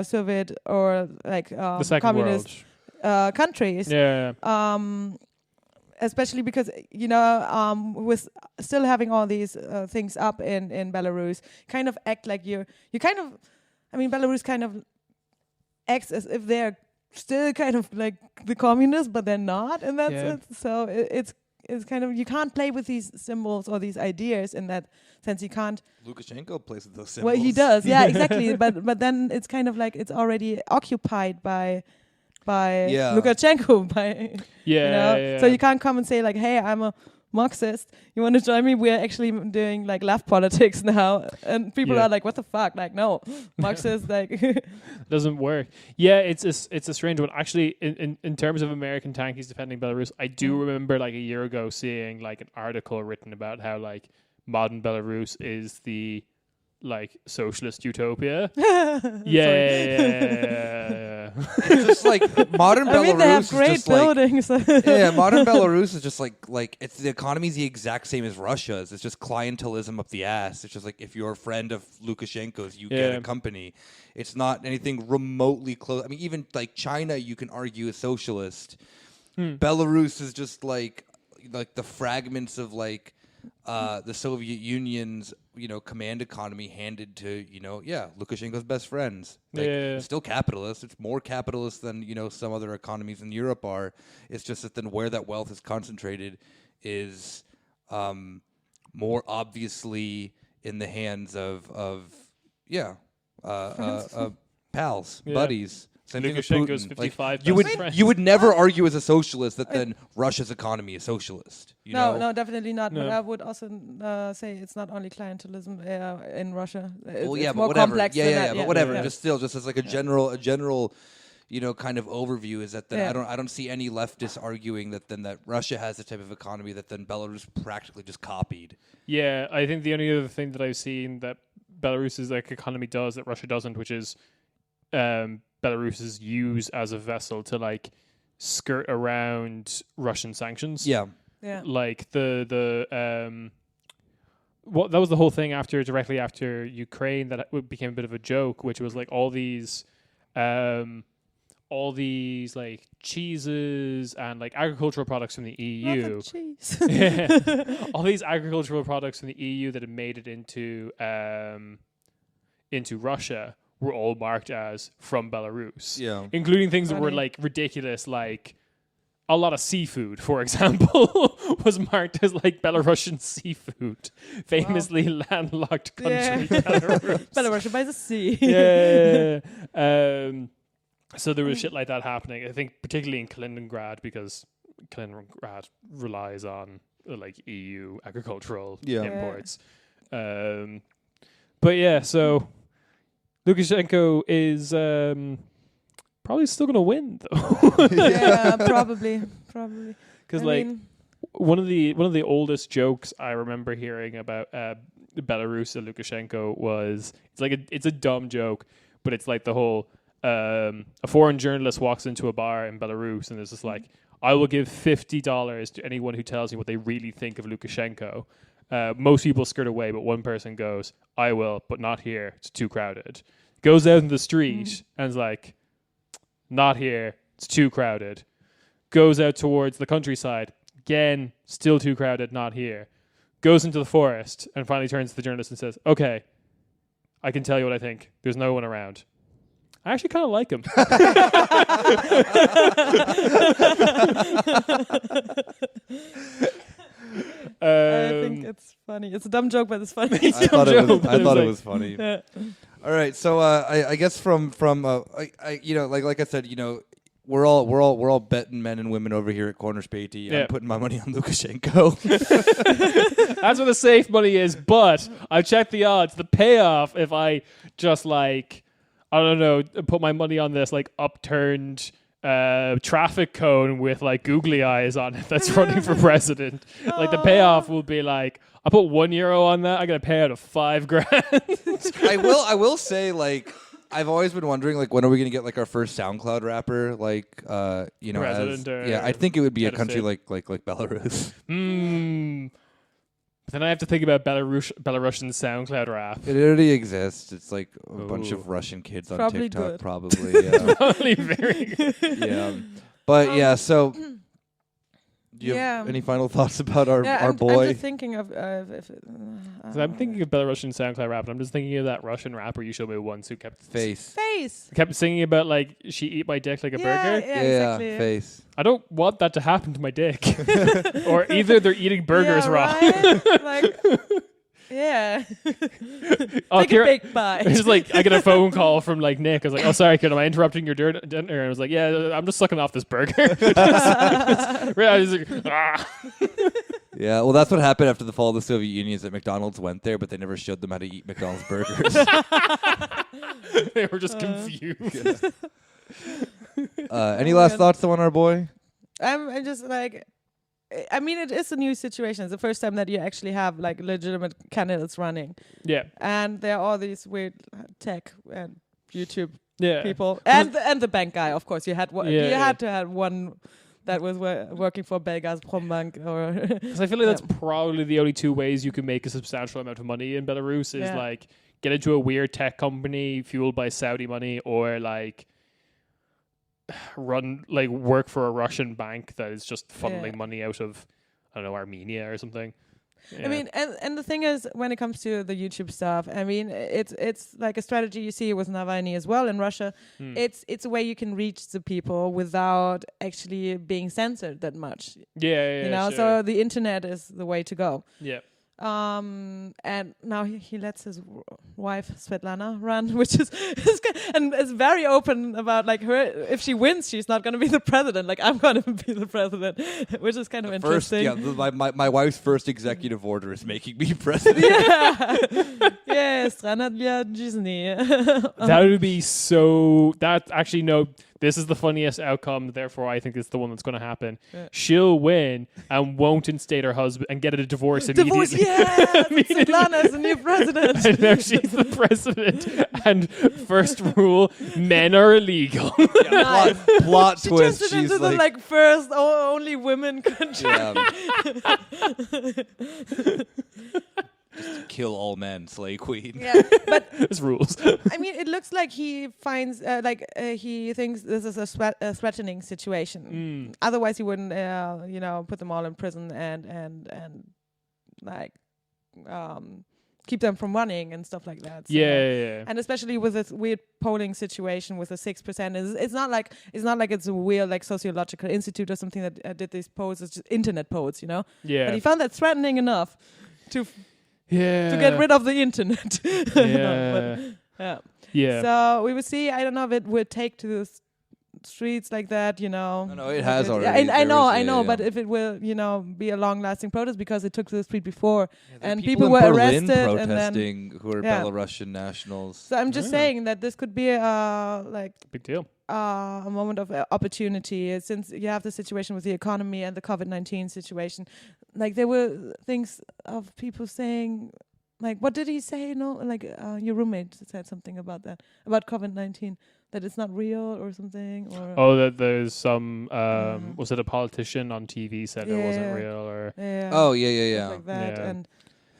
Soviet or like the communist countries. Especially because with still having all these things up in Belarus, kind of act like Belarus kind of acts as if they're still kind of like the communists, but they're not in that sense. So it's kind of, you can't play with these symbols or these ideas in that sense. You can't. Lukashenko plays with those symbols. Well, he does, yeah, exactly. But then it's kind of like it's already occupied by Lukashenko. So you can't come and say like, hey, I'm a Marxist. You want to join me? We're actually doing like left politics now, and people are like, "What the fuck?" Like, no, Marxist like doesn't work. Yeah, it's a strange one. Actually, in terms of American tankies defending Belarus, I do remember like a year ago seeing like an article written about how like modern Belarus is the like socialist utopia. Yeah. It's just like modern Belarus. I mean, they have is great just buildings. Modern Belarus is just like it's the economy's the exact same as Russia's. It's just clientelism up the ass. It's just like if you're a friend of Lukashenko's, you get a company. It's not anything remotely close. I mean, even like China, you can argue is socialist. Belarus is just like the fragments of like the Soviet Union's command economy handed to Lukashenko's best friends. It's still capitalist. It's more capitalist than some other economies in Europe are. It's just that then where that wealth is concentrated is more obviously in the hands of pals, buddies. Same Lukashenko's 55. You would never argue as a socialist that then Russia's economy is socialist. No, definitely not. No. But I would also say it's not only clientelism in Russia. It's but more whatever. complex than that. But whatever. Just as like a general kind of overview is that then I don't see any leftists arguing that Russia has the type of economy that then Belarus practically just copied. Yeah, I think the only other thing that I've seen that Belarus's like economy does that Russia doesn't, which is Belarus is used as a vessel to like skirt around Russian sanctions. Yeah. Like that was the whole thing directly after Ukraine that became a bit of a joke, which was like all these like cheeses and like agricultural products from the EU. Cheese. All these agricultural products from the EU that had made it into Russia were all marked as from Belarus. Yeah. Including things that were like ridiculous, like a lot of seafood, for example, was marked as like Belarusian seafood. Famously landlocked country, Belarus. Belarus by the sea. So there was shit like that happening. I think particularly in Kaliningrad, because Kaliningrad relies on like EU agricultural imports. But yeah, so Lukashenko is probably still going to win, though. Yeah, probably. Because one of the oldest jokes I remember hearing about Belarus and Lukashenko was it's a dumb joke, but it's like the whole a foreign journalist walks into a bar in Belarus and it's just like, I will give $50 to anyone who tells me what they really think of Lukashenko. Most people skirt away, but one person goes, I will, but not here. It's too crowded. Goes out in the street and is like, not here. It's too crowded. Goes out towards the countryside. Again, still too crowded. Not here. Goes into the forest and finally turns to the journalist and says, okay, I can tell you what I think. There's no one around. I actually kind of like him. I think it's funny. It's a dumb joke, but it's funny. I thought it was funny. Yeah. All right, so I guess from like I said, we're all betting men and women over here at Corner Späti. I'm putting my money on Lukashenko. That's where the safe money is, but I've checked the odds. The payoff, if I just like, I don't know, put my money on this like upturned traffic cone with like googly eyes on it that's running for president. Like the payoff will be like, I put €1 on that, I gotta pay out of $5,000. I will say, like, I've always been wondering, like, when are we gonna get like our first SoundCloud rapper, like, president? I think it would be a country like Belarus. But then I have to think about Belarusian SoundCloud rap. It already exists. It's like a bunch of Russian kids on TikTok, good. probably. Yeah. Probably very good. Yeah. But so do you have any final thoughts about our boy? I'm just thinking of I'm thinking of Belarusian SoundCloud rap, and I'm just thinking of that Russian rapper you showed me once who kept kept singing about like she eat my dick like a burger. Yeah, exactly. Face. I don't want that to happen to my dick. Or either they're eating burgers wrong. Like, yeah. Take a big bite. It's like I get a phone call from like Nick. I was like, "Oh, sorry, kid, am I interrupting your dinner?" And I was like, "Yeah, I'm just sucking off this burger." I was like, Yeah, well, that's what happened after the fall of the Soviet Union is that McDonald's went there, but they never showed them how to eat McDonald's burgers. They were just confused. Any last thoughts on our boy? I'm just like, I mean, it is a new situation. It's the first time that you actually have like legitimate candidates running. Yeah. And there are all these weird tech and YouTube people. Well, And the bank guy, of course. You had had to have one that was working for Belgas Prombank. Because I feel like that's probably the only two ways you can make a substantial amount of money in Belarus is like get into a weird tech company fueled by Saudi money, or like work for a Russian bank that is just funneling money out of, I don't know, Armenia or something. Yeah. I mean, and the thing is, when it comes to the YouTube stuff, I mean, it's like a strategy you see with Navalny as well in Russia. It's a way you can reach the people without actually being censored that much. Yeah, you know. Sure. So the internet is the way to go. Yeah. And now he lets his wife Svetlana run, which is and is very open about like her. If she wins, she's not going to be the president. Like, I'm going to be the president, which is kind of interesting. My wife's first executive order is making me president. Yes, Disney. That would be so. That actually no. This is the funniest outcome. Therefore, I think it's the one that's going to happen. Yeah. She'll win and won't instate her husband and get a divorce immediately. Svetlana is the new president. And now she's the president. And first rule: men are illegal. Plot she twist. Turns it into the first only women country. Just kill all men, slay queen. Yeah, but there's rules. I mean, it looks like he finds he thinks this is a threatening situation. Otherwise, he wouldn't, put them all in prison and keep them from running and stuff like that. So, yeah. And especially with this weird polling situation with the 6%, it's not like it's a weird like sociological institute or something that did these polls. It's just internet polls, you know. Yeah. But he found that threatening enough to get rid of the internet. Yeah. So we will see. I don't know if it would take to the streets like that, you know. No, it has already. I know, but if it will, be a long-lasting protest because it took to the street before, and people were Berlin arrested protesting and then, who are Belarusian nationals. So I'm just saying that this could be big deal. A moment of opportunity, since you have the situation with the economy and the COVID-19 situation. Like, there were things of people saying, like, what did he say? No, like your roommate said something about that, about COVID-19, that it's not real or something. Or that there's some was it a politician on TV said it wasn't real or like that. Yeah. And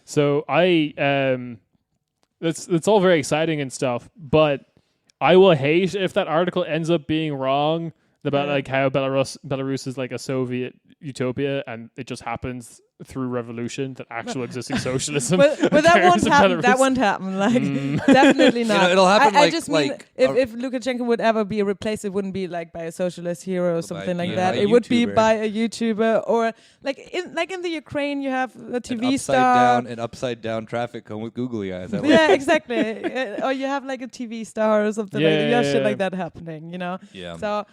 so it's all very exciting and stuff, but I will hate if that article ends up being wrong about like how Belarus is like a Soviet utopia and it just happens through revolution that actual existing socialism. But that won't happen. That won't happen. Like definitely not. It'll happen. I just mean if Lukashenko would ever be replaced, it wouldn't be like by a socialist hero or something like that. It would be by a YouTuber or like in the Ukraine you have a TV star. Upside down traffic cone with googly eyes. Exactly. Or you have like a TV star or something like that. You have shit like that happening. You know. Yeah. So.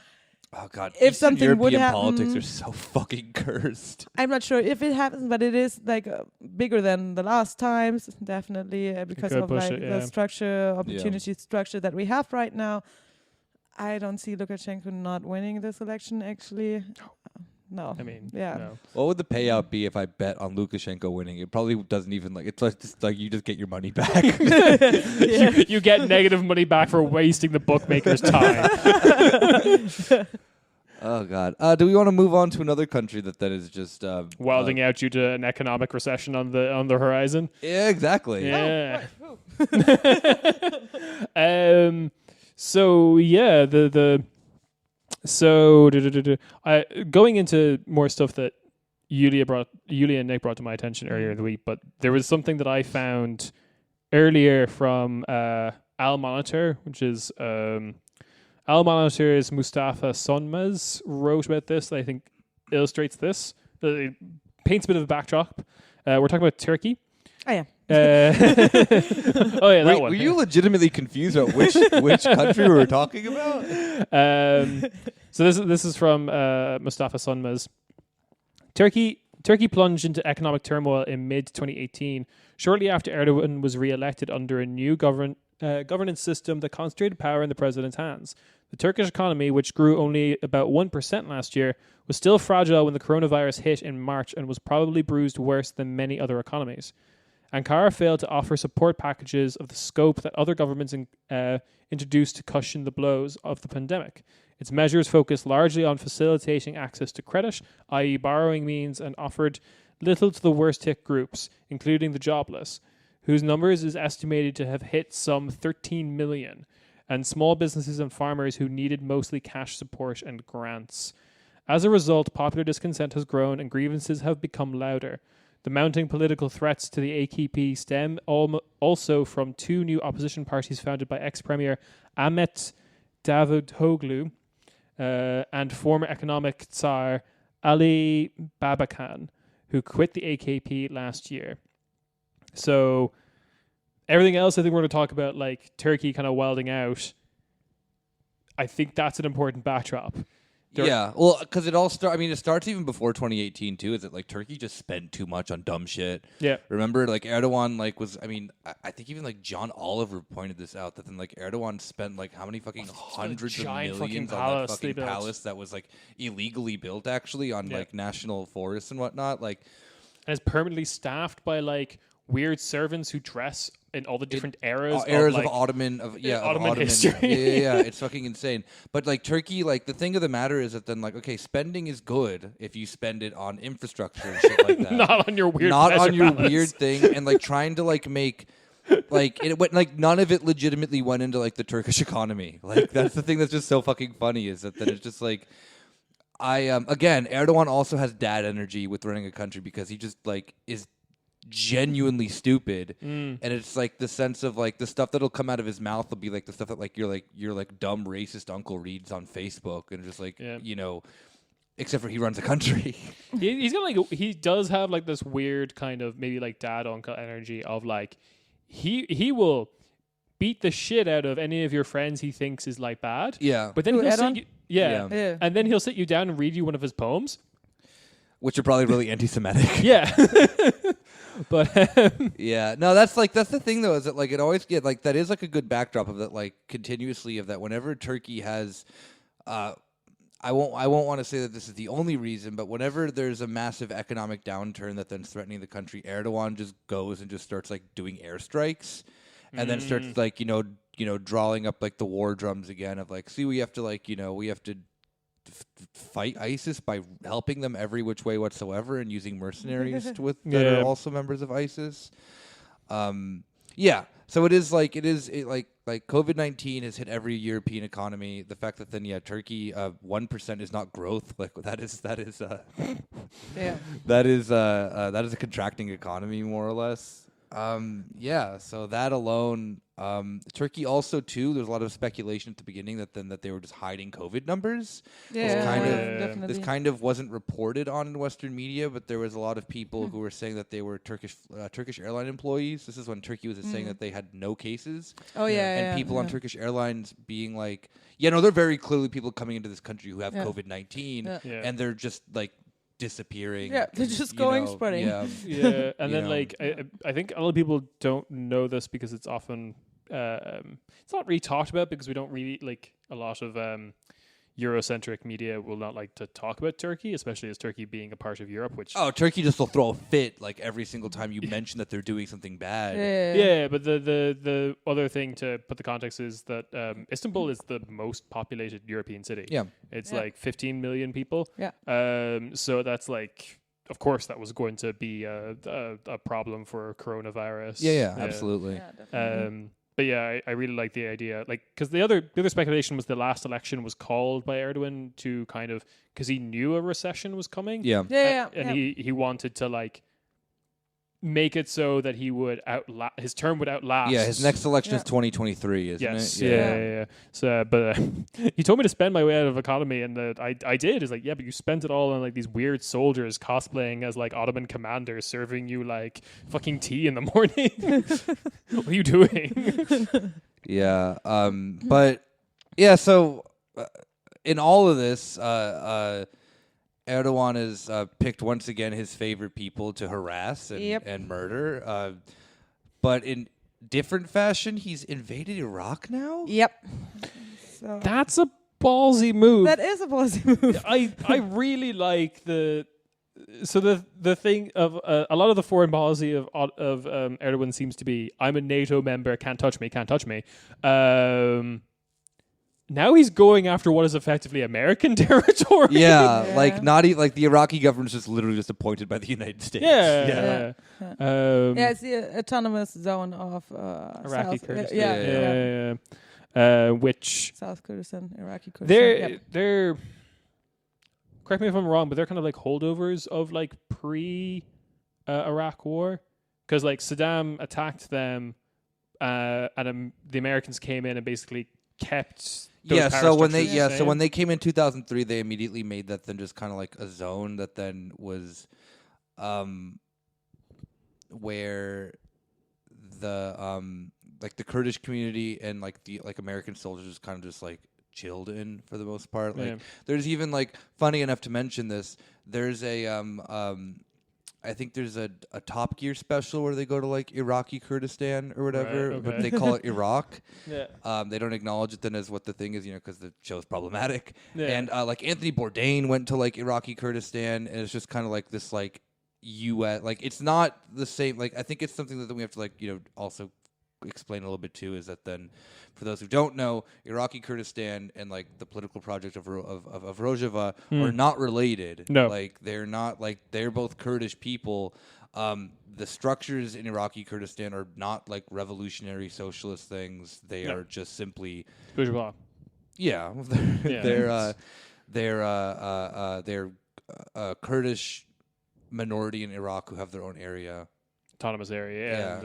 Oh God! If something European would happen, politics are so fucking cursed. I'm not sure if it happens, but it is like bigger than the last times, definitely because of like the structure, opportunity structure that we have right now. I don't see Lukashenko not winning this election. Actually, no. I mean, no. What would the payout be if I bet on Lukashenko winning? It probably doesn't even it's just like you just get your money back. you get negative money back for wasting the bookmaker's time. Oh God! Do we want to move on to another country that is just wilding out due to an economic recession on the horizon? Yeah, exactly. Yeah. So yeah, going into more stuff that Yulia and Nick brought to my attention earlier in the week, but there was something that I found earlier from Al Monitor, which is Al Monitor's Mustafa Sonmez wrote about this that I think illustrates this. It paints a bit of a backdrop. We're talking about Turkey. Oh yeah. That one. Were you legitimately confused about which country we were talking about? So this is from Mustafa Sonmez. Turkey Turkey plunged into economic turmoil in mid-2018, shortly after Erdogan was re-elected under a new governance system that concentrated power in the president's hands. The Turkish economy, which grew only about 1% last year, was still fragile when the coronavirus hit in March and was probably bruised worse than many other economies. Ankara failed to offer support packages of the scope that other governments introduced to cushion the blows of the pandemic. Its measures focused largely on facilitating access to credit, i.e. borrowing means, and offered little to the worst-hit groups, including the jobless, whose numbers is estimated to have hit some 13 million, and small businesses and farmers who needed mostly cash support and grants. As a result, popular discontent has grown and grievances have become louder. The mounting political threats to the AKP stem also from two new opposition parties founded by ex-premier Ahmet Davutoglu and former economic czar Ali Babakan, who quit the AKP last year. So everything else I think we're going to talk about, like Turkey kind of wilding out, I think that's an important backdrop. Yeah, well, because it all it starts even before 2018 too. Is that like Turkey just spent too much on dumb shit? Yeah. Remember, like Erdogan, I think even like John Oliver pointed this out that then like Erdogan spent like how many fucking hundreds of millions on that fucking palace that was like illegally built actually on like national forests and whatnot, like, and it's permanently staffed by like weird servants who dress in all the different eras of Ottoman history. Yeah, it's fucking insane. But like Turkey, like the thing of the matter is that then like, okay, spending is good if you spend it on infrastructure and shit like that. Not on your weird thing, and like trying to like make like it went like none of it legitimately went into like the Turkish economy. Like that's the thing that's just so fucking funny is that then it's just like again, Erdogan also has dad energy with running a country because he just like is genuinely stupid, and it's like the sense of like the stuff that'll come out of his mouth will be like the stuff that like your like dumb racist uncle reads on Facebook, and just like you know, except for he runs a country. He's got like he does have like this weird kind of maybe like dad uncle energy of like he will beat the shit out of any of your friends he thinks is like bad. Yeah, but then he'll sit you, and then he'll sit you down and read you one of his poems, which are probably really anti-Semitic. Yeah. But yeah, no, that's the thing though, is that like it always get like that is like a good backdrop of that, like continuously of that whenever Turkey has I won't want to say that this is the only reason, but whenever there's a massive economic downturn that then's threatening the country, Erdogan just goes and just starts like doing airstrikes and then starts like you know drawing up like the war drums again of like, see, we have to fight ISIS by helping them every which way whatsoever and using mercenaries that are also members of ISIS. So it is like COVID-19 has hit every European economy. The fact that then Turkey 1% is not growth, like that is that is a contracting economy more or less. So that alone, Turkey also too. There's a lot of speculation at the beginning that they were just hiding COVID numbers. This kind of wasn't reported on in Western media, but there was a lot of people who were saying that they were Turkish airline employees. This is when Turkey was saying that they had no cases. And people on Turkish Airlines being like, they're very clearly people coming into this country who have COVID-19, and they're just like disappearing. Yeah, they're just going spreading. And then like I think a lot of people don't know this because it's often it's not really talked about because we don't really like a lot of Eurocentric media will not like to talk about Turkey, especially as Turkey being a part of Europe. Which Turkey just will throw a fit like every single time you mention that they're doing something bad. But the other thing to put the context is that Istanbul is the most populated European city. It's like 15 million people. So that's like, of course, that was going to be a problem for coronavirus. Absolutely. But I really like the idea, like, because the other speculation was the last election was called by Erdogan to kind of because he knew a recession was coming. And he wanted to like make it so that he would his term would outlast. His next election is 2023, isn't it? Yeah. So, but he told me to spend my way out of economy, and I did. Is like, but you spent it all on like these weird soldiers cosplaying as like Ottoman commanders, serving you like fucking tea in the morning. What are you doing? So in all of this, Erdogan has picked once again his favorite people to harass and murder. But in different fashion, he's invaded Iraq now? Yep. So That's a ballsy move. that is a ballsy move. I really like the thing of a lot of the foreign policy of Erdogan seems to be, I'm a NATO member, can't touch me. Now he's going after what is effectively American territory. Yeah, like like the Iraqi government is just literally just appointed by the United States. Yeah. It's the autonomous zone of Iraqi South, Kurdistan. Which South Kurdistan, Iraqi Kurdistan. they're correct me if I'm wrong, but they're kind of like holdovers of like pre Iraq war, because like Saddam attacked them, and the Americans came in and basically kept. So when they came in 2003, they immediately made that then just kind of like a zone that then was, where the like the Kurdish community and like the American soldiers just kind of just like chilled in for the most part. Like there's even like, funny enough to mention this, there's a I think there's a Top Gear special where they go to like Iraqi Kurdistan or whatever, but they call it Iraq. They don't acknowledge it then as what the thing is, because the show's problematic. And like Anthony Bourdain went to like Iraqi Kurdistan, and it's just kind of like this like U.S. like it's not the same. Like I think it's something that we have to like also explain a little bit too, is that then for those who don't know, Iraqi Kurdistan and like the political project of Rojava are not related. No, like they're not, like they're both Kurdish people. The structures in Iraqi Kurdistan are not like revolutionary socialist things. They are just simply bourgeois. Yeah, they're Kurdish minority in Iraq who have their own area. Autonomous area,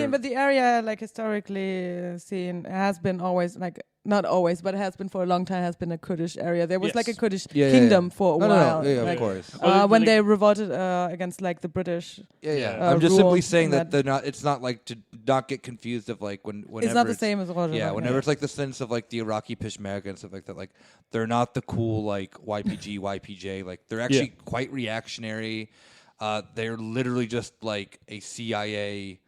but the area, like historically seen, has been always like, not always, but it has been for a long time, has been a Kurdish area. There was like a Kurdish kingdom for a while. Of course. When they revolted against like the British. I'm just simply saying that they're not. It's not like to not get confused of like whenever it's not the same as Rojava. Yeah, whenever it's like the sense of like the Iraqi Peshmerga and stuff like that. Like they're not the cool like YPG, YPJ. Like they're actually quite reactionary. They're literally just like a CIA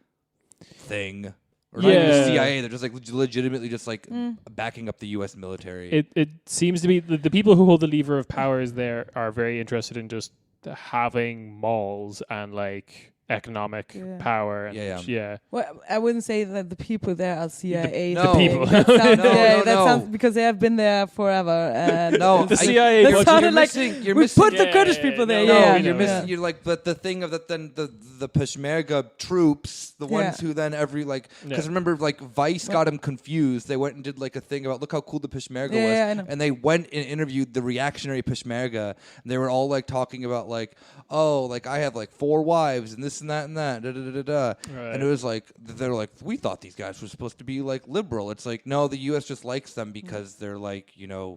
thing. Or not even the CIA, they're just like legitimately just like backing up the U.S. military. It seems to be the people who hold the lever of powers there are very interested in just having malls and like economic power. And Well, I wouldn't say that the people there are CIA. The people. That sounds because they have been there forever. And the CIA. That sounded like we put the Kurdish people there. You're missing. You're like, but the thing of that, then the Peshmerga troops, the ones who then because remember, like Vice got him confused. They went and did like a thing about look how cool the Peshmerga was, and they went and interviewed the reactionary Peshmerga, and they were all like talking about like, oh, like I have like 4 wives and this and that and that, and it was like they're like, we thought these guys were supposed to be like liberal. It's like, no, the U.S. just likes them because they're like, they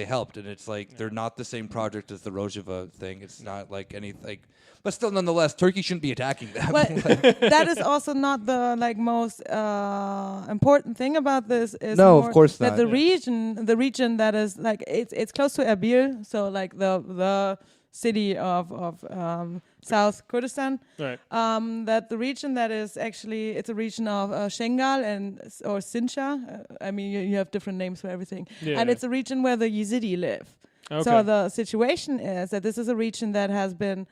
helped, and it's like they're not the same project as the Rojava thing. It's not like any like, but still, nonetheless, Turkey shouldn't be attacking them. But that is also not the like most important thing about this. Is of course not. That the region that is like it's close to Erbil, so like the city of South Kurdistan. Right. That the region that is actually, it's a region of Shengal or Sinjar. I mean, you have different names for everything. And it's a region where the Yazidi live. Okay. So the situation is that this is a region that has been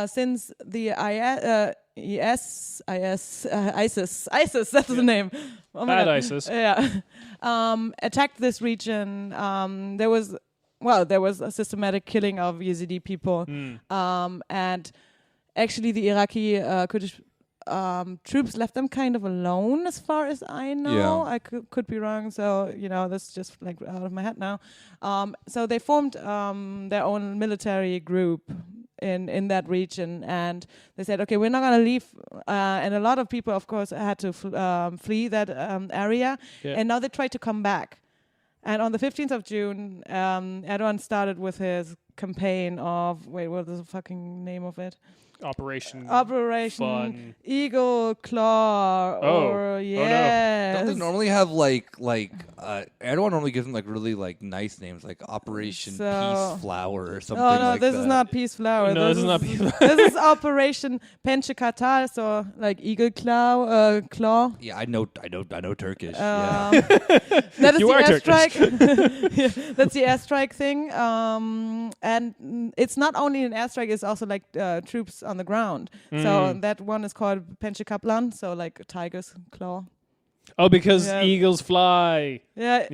since the ISIS, that's the name. Oh my God. ISIS. Yeah. Attacked this region. There was a systematic killing of Yazidi people. And actually the Iraqi Kurdish troops left them kind of alone, as far as I know. I could be wrong, so that's just like out of my head now. So they formed their own military group in that region, and they said, okay, we're not going to leave. And a lot of people, of course, had to flee that area, and now they try to come back. And on the 15th of June, Erdogan started with his campaign of, what is the fucking name of it? Operation Operation Eagle Claw. Or yes. Don't they normally have Erdogan normally gives them like really like nice names like Operation Peace Flower or something like that. Oh no, this is not Peace Flower. No, this is not Peace Flower. This is Operation Pençekatar, so like Eagle Claw. Yeah, I know Turkish. That is You the are airstrike. That's the airstrike thing. And it's not only an airstrike; it's also like troops on the ground. So that one is called Pençekaplan, so like a tiger's claw. Oh, because eagles fly. Yeah.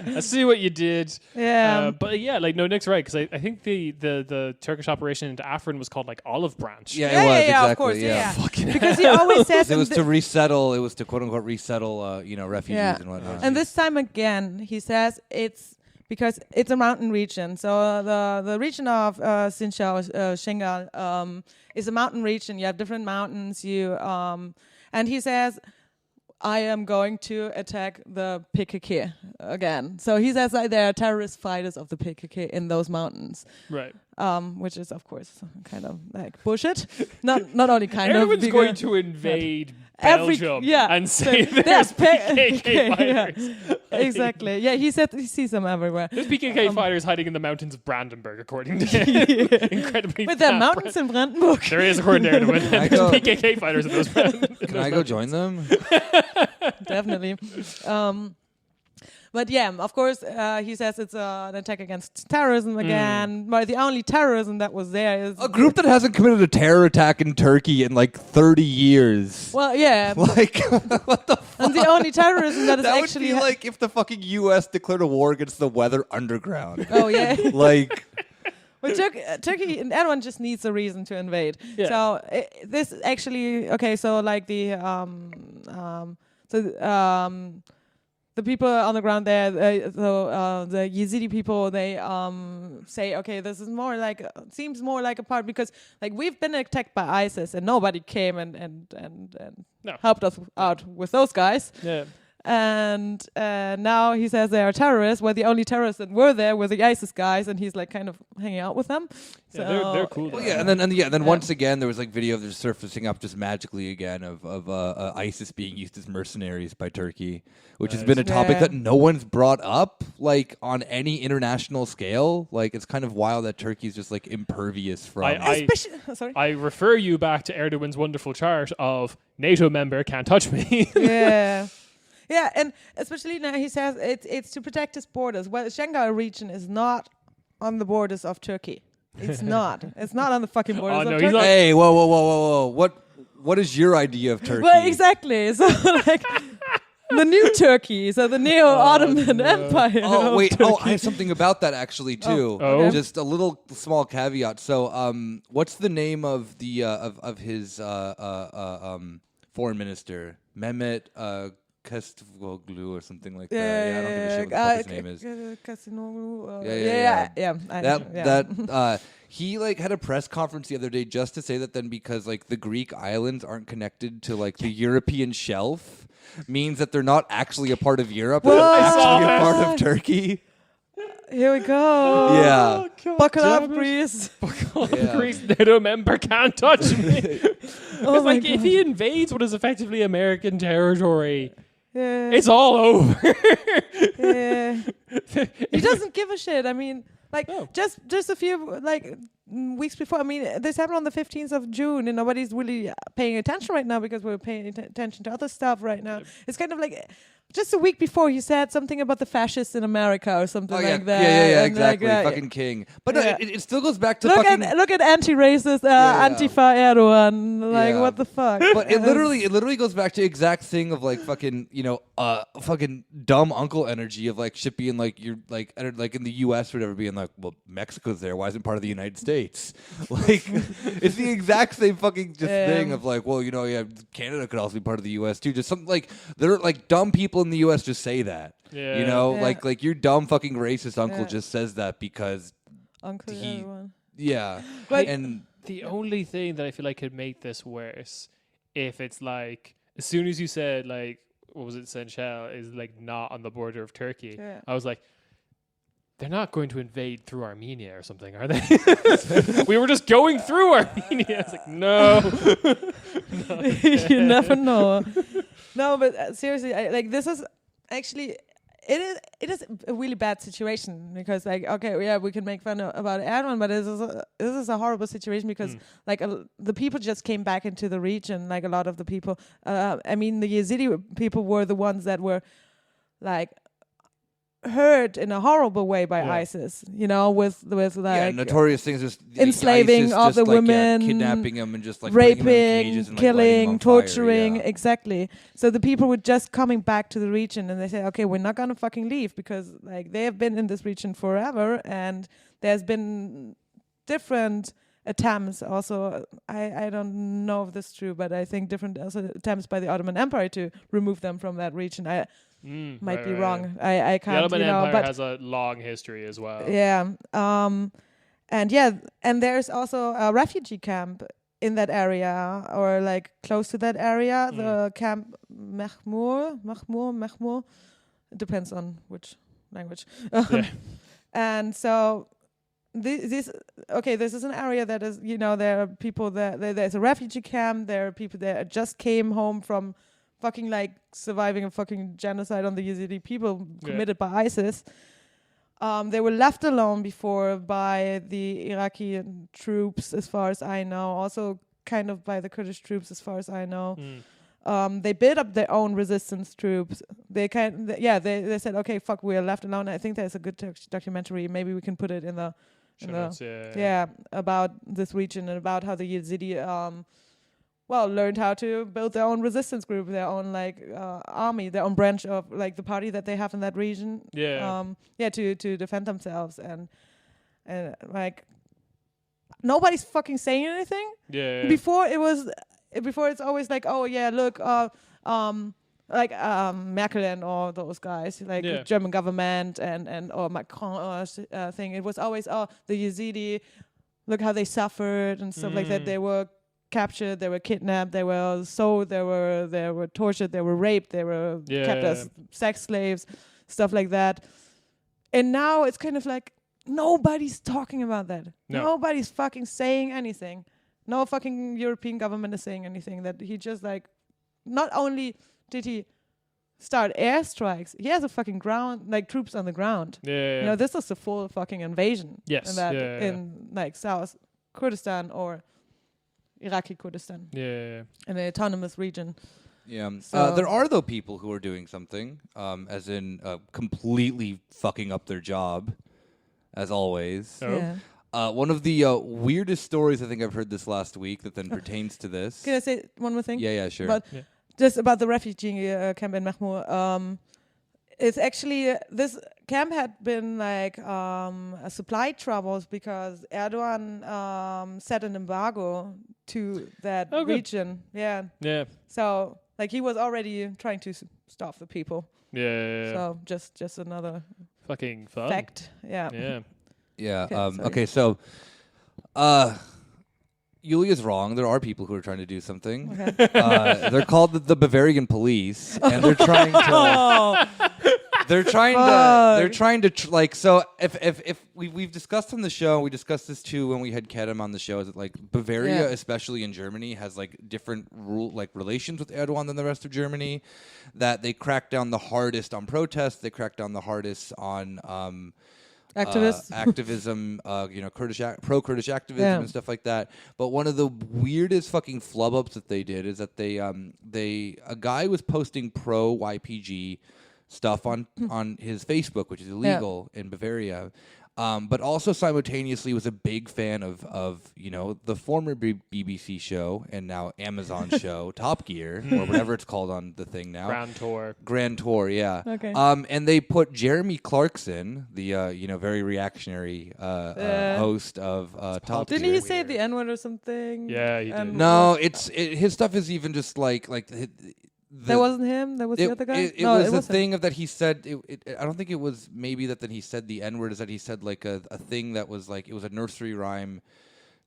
I see what you did. Yeah. But yeah, like no, Nick's right, because I think the Turkish operation into Afrin was called like Olive Branch. Yeah, it was exactly. Of course, yeah. Fucking because he always says it was to resettle. It was to quote unquote resettle, refugees and whatnot. And this time again, he says it's because it's a mountain region. So the region of Sinjar, Shengal, is a mountain region. You have different mountains. And he says, I am going to attack the PKK again. So he says like there are terrorist fighters of the PKK in those mountains. Right. Which is, of course, kind of like bullshit. Not only kind of. Everyone's going to invade Belgium and say there's PKK fighters. Exactly. Yeah, he said he sees them everywhere. There's PKK fighters hiding in the mountains of Brandenburg, according to him. Incredibly. But there are mountains in Brandenburg. There is, according to Erdogan. There's PKK fighters in those mountains. Can I go join them? Definitely. But yeah, of course, he says it's an attack against terrorism again. But the only terrorism that was there is a group that hasn't committed a terror attack in Turkey in like 30 years. Well, yeah. Like, what the fuck? And the only terrorism that is that actually would be like if the fucking U.S. declared a war against the Weather Underground. Oh yeah. Like. But Turkey and everyone just needs a reason to invade. Yeah. So this actually So like the people on the ground there, the Yazidi people, they say, okay, this is seems more like a part because like we've been attacked by ISIS and nobody came and helped us out with those guys. Yeah. And now he says they are terrorists. Well, the only terrorists that were there were the ISIS guys, and he's like kind of hanging out with them. Yeah, they're cool. Well, yeah, and then once again there was like video of them surfacing up just magically again of ISIS being used as mercenaries by Turkey, which has been a topic that no one's brought up like on any international scale. Like it's kind of wild that Turkey's just like impervious from. I refer you back to Erdogan's wonderful chart of NATO member can't touch me. Yeah. Yeah, and especially now he says it's to protect his borders. Well, the Shengal region is not on the borders of Turkey. It's not. It's not on the fucking borders of Turkey. Hey, whoa. What is your idea of Turkey? Well, exactly. So like the new Turkey, so the Neo-Ottoman Empire. Oh, wait. Turkey. I have something about that actually too. Oh. Just a little small caveat. So, what's the name of the of his foreign minister, Mehmet Kastvoglu or something like that. Yeah, I don't give a shit what the fuck his name is. He like had a press conference the other day just to say that then because like the Greek islands aren't connected to like the European shelf means that they're not actually a part of Europe, but actually a part of Turkey. Here we go. Yeah. Oh, buckle up, Greece. Buckle up, Greece. NATO member can't touch me. Like if he invades what is effectively American territory, it's all over. He doesn't give a shit. I mean, like just a few weeks before. I mean, this happened on the 15th of June, and nobody's really paying attention right now because we're paying attention to other stuff right now. It's kind of like just a week before he said something about the fascists in America or something like that. Yeah, exactly. Fucking king. But no, it still goes back to look at anti-racist Antifa Erdogan. Like what the fuck? But it literally goes back to the exact thing of like fucking fucking dumb uncle energy of like shit being like you're like in the U.S. or whatever being like, well, Mexico's there. Why isn't it part of the United States? Like it's the exact same fucking thing of like, well, Canada could also be part of the U.S. too. Just something like they're like dumb people in the U.S. just say that. Yeah. Like your dumb fucking racist uncle just says that because Uncle everyone. Yeah. And the only thing that I feel like could make this worse if it's like as soon as you said like what was it, Senchal is like not on the border of Turkey. Yeah. I was like, they're not going to invade through Armenia or something, are they? We were just going through Armenia. It's like, no. You never know. No, but seriously, this is actually it is a really bad situation because we can make fun about Erdogan, but this is a horrible situation because the people just came back into the region. Like a lot of the people, the Yazidi people were the ones that were hurt in a horrible way by ISIS, with notorious things, just enslaving of the women, kidnapping them and just raping, killing, torturing, exactly. So the people were just coming back to the region, and they say, okay, we're not gonna fucking leave because they have been in this region forever, and there's been different attempts. Also, I don't know if this is true, but I think different attempts by the Ottoman Empire to remove them from that region. Might be wrong. I can't. The Ottoman Empire has a long history as well. Yeah. And there's also a refugee camp in that area or close to that area. The camp Mehmour. It depends on which language. And so this is an area that is, there are people there's a refugee camp. There are people that just came home from fucking surviving a fucking genocide on the Yazidi people committed by ISIS. They were left alone before by the Iraqi troops, as far as I know. Also, kind of by the Kurdish troops, as far as I know. They built up their own resistance troops. They said, okay, fuck, we're left alone. I think there's a good documentary. Maybe we can put it in the about this region and about how the Yazidi learned how to build their own resistance group, their own army, their own branch of the party that they have in that region. To defend themselves and nobody's fucking saying anything. Before it's always Merkel and all those guys, German government and or Macron thing. It was always the Yazidi, look how they suffered and stuff like that. They were captured, they were kidnapped, they were sold, they were tortured, they were raped, they were kept as sex slaves, stuff like that. And now it's kind of nobody's talking about that. No. Nobody's fucking saying anything. No fucking European government is saying anything. That he just not only did he start airstrikes, he has a fucking ground, troops on the ground. This is a full fucking invasion. Yes. In South Kurdistan or Iraqi Kurdistan. In the autonomous region. Yeah. So there are, though, people who are doing something, as in completely fucking up their job, as always. One of the weirdest stories I think I've heard this last week that then pertains to this. Can I say one more thing? Yeah, sure. But just about the refugee camp in Mehmour. It's actually, this camp had been supply troubles because Erdogan set an embargo to that region. Yeah. So he was already trying to stop the people. So just another fucking fun fact. Yeah. Okay, so Yulia's wrong. There are people who are trying to do something. Okay. They're called the Bavarian police, and they're trying to. They're trying to so if we've discussed on the show, we discussed this too when we had Kedem on the show, is that Bavaria, especially in Germany, has different relations with Erdogan than the rest of Germany. That they crack down the hardest on protests, they crack down the hardest on activism, pro-Kurdish activism and stuff like that. But one of the weirdest fucking flub ups that they did is that a guy was posting pro YPG stuff on his Facebook, which is illegal in Bavaria, but also simultaneously was a big fan of the former BBC show and now Amazon show Top Gear, or whatever it's called on the thing now. Grand Tour, yeah. Okay. And they put Jeremy Clarkson, the very reactionary host of Top Gear. Didn't he say the N-word or something? Yeah, he did. No, his stuff is even just that wasn't him. That was the other guy. It was the thing of that he said. I don't think it was maybe that he said the N-word. Is that he said a thing that was it was a nursery rhyme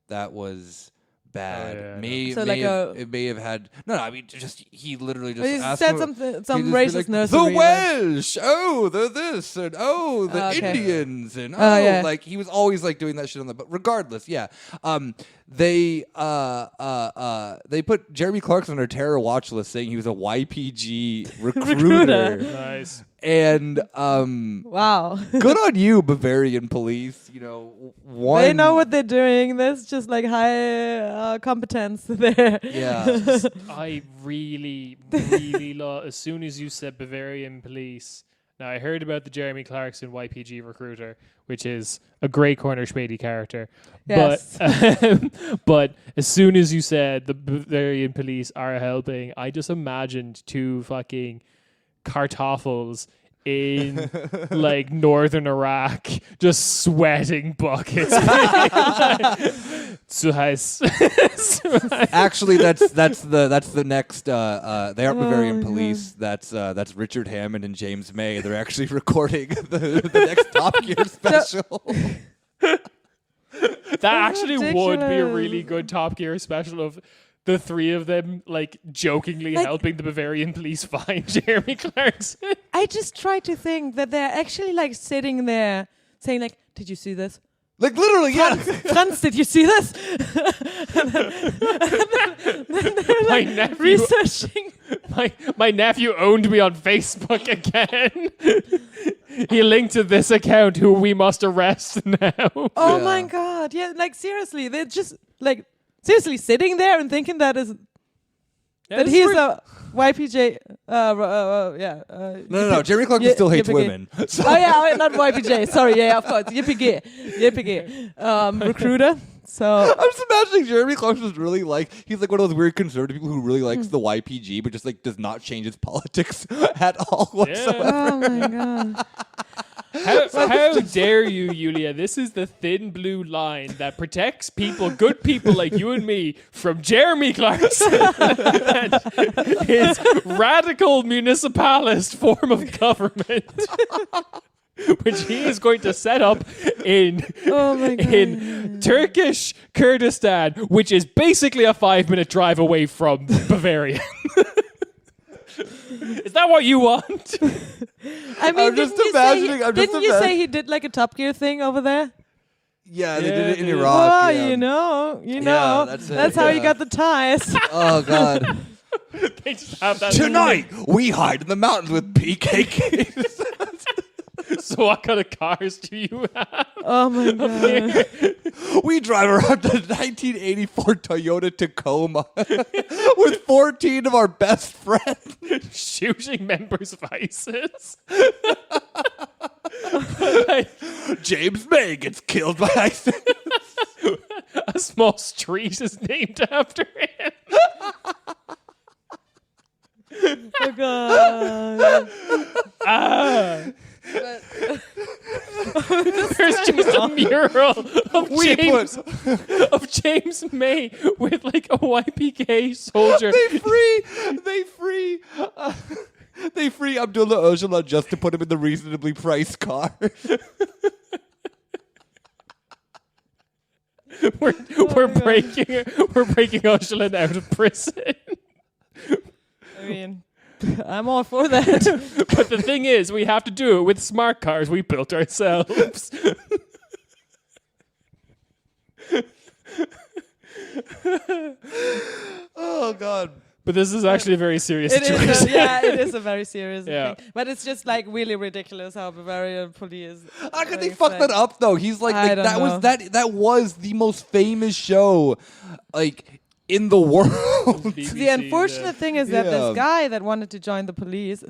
that was bad. Oh, yeah, It may have had I mean, just he literally just He asked said him, some he'd just be racist like, nursery. the Welsh, oh, the this, and oh, the Okay. Indians, and yeah. like he was always like doing that shit on the. But regardless, yeah, they put Jeremy Clarkson on their terror watch list, saying he was a YPG recruiter. Nice. And Wow. good on you, Bavarian police. You know, They know what they're doing. There's just like high competence there. Yeah. I really, really love. As soon as you said Bavarian police, now I heard about the Jeremy Clarkson YPG recruiter, which is a great corner Späti character. Yes. But as soon as you said the Bavarian police are helping, I just imagined two fucking kartoffels in like northern Iraq just sweating buckets. Actually, that's the next. They aren't Bavarian police. That's Richard Hammond and James May. They're actually recording the next Top Gear special. That actually would be a really good Top Gear special of the three of them like jokingly helping the Bavarian police find Jeremy Clarkson. I just try to think that they're actually like sitting there saying like, "Did you see this? Like literally, yeah. Franz, did you see this?" My nephew, researching. my nephew owned me on Facebook again. He linked to this account who we must arrest now. Oh my god! Yeah, like seriously, they're just like seriously sitting there and thinking that he's a YPJ. No. Jeremy Clarkson still hates women. So. Oh yeah, not YPJ. Sorry, yeah, of course. YPG. Recruiter. So I'm just imagining Jeremy Clarkson's really he's like one of those weird conservative people who really likes the YPG, but just like does not change his politics at all whatsoever. Oh my god. How dare you, Yulia? This is the thin blue line that protects people, good people like you and me, from Jeremy Clarkson and his radical municipalist form of government, which he is going to set up in Turkish Kurdistan, which is basically a 5-minute drive away from Bavaria. Is that what you want? I mean, didn't you say he did like a Top Gear thing over there? Yeah, they did it in Iraq. Well, yeah. you know. Yeah, that's how you got the ties. Oh God! They just have that Tonight we hide in the mountains with PKKs. So what kind of cars do you have? Oh my god! We drive around the 1984 Toyota Tacoma with 14 of our best friends, shooting members of ISIS. James May gets killed by ISIS. A small street is named after him. Oh god! There's just a mural of James May with like a YPK soldier. They free Abdullah Öcalan just to put him in the reasonably priced car. we're breaking Öcalan out of prison. I mean, I'm all for that. But the thing is, we have to do it with smart cars we built ourselves. Oh God. But this is actually a very serious situation. It is a very serious Yeah. thing. But it's just like really ridiculous how Bavarian police. How could they fuck that up though? He's like I don't know. that was the most famous show like in the world. BBC, The unfortunate thing is that Yeah. this guy that wanted to join the police,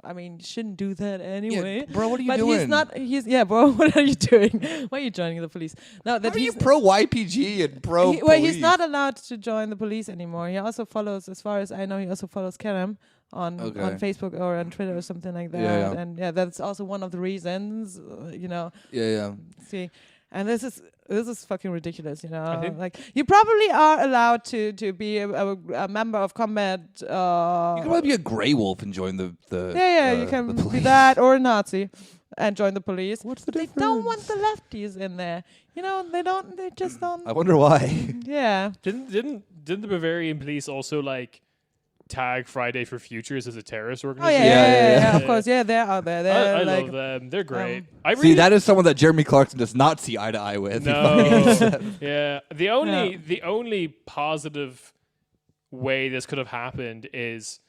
I mean, you shouldn't do that anyway. Yeah, bro, what are you but doing? Bro, what are you doing? Why are you joining the police? No, that How are you he's pro YPG and pro police? he's not allowed to join the police anymore. He also follows, as far as I know, Kerem on Facebook or on Twitter or something like that. Yeah. And that's also one of the reasons, Yeah. See, And this is fucking ridiculous, you know. I think like you probably are allowed to be a member of combat. You can probably be a grey wolf and join the you can be that or a Nazi and join the police. What's the difference? They don't want the lefties in there, you know. They just don't. I wonder why. Yeah. Didn't the Bavarian police also like tag Friday for Futures as a terrorist Oh organization? yeah, of course. Yeah, they're out there. They're I like, love them. They're great. See, that is someone that Jeremy Clarkson does not see eye to eye with. No. Yeah. The only positive way this could have happened is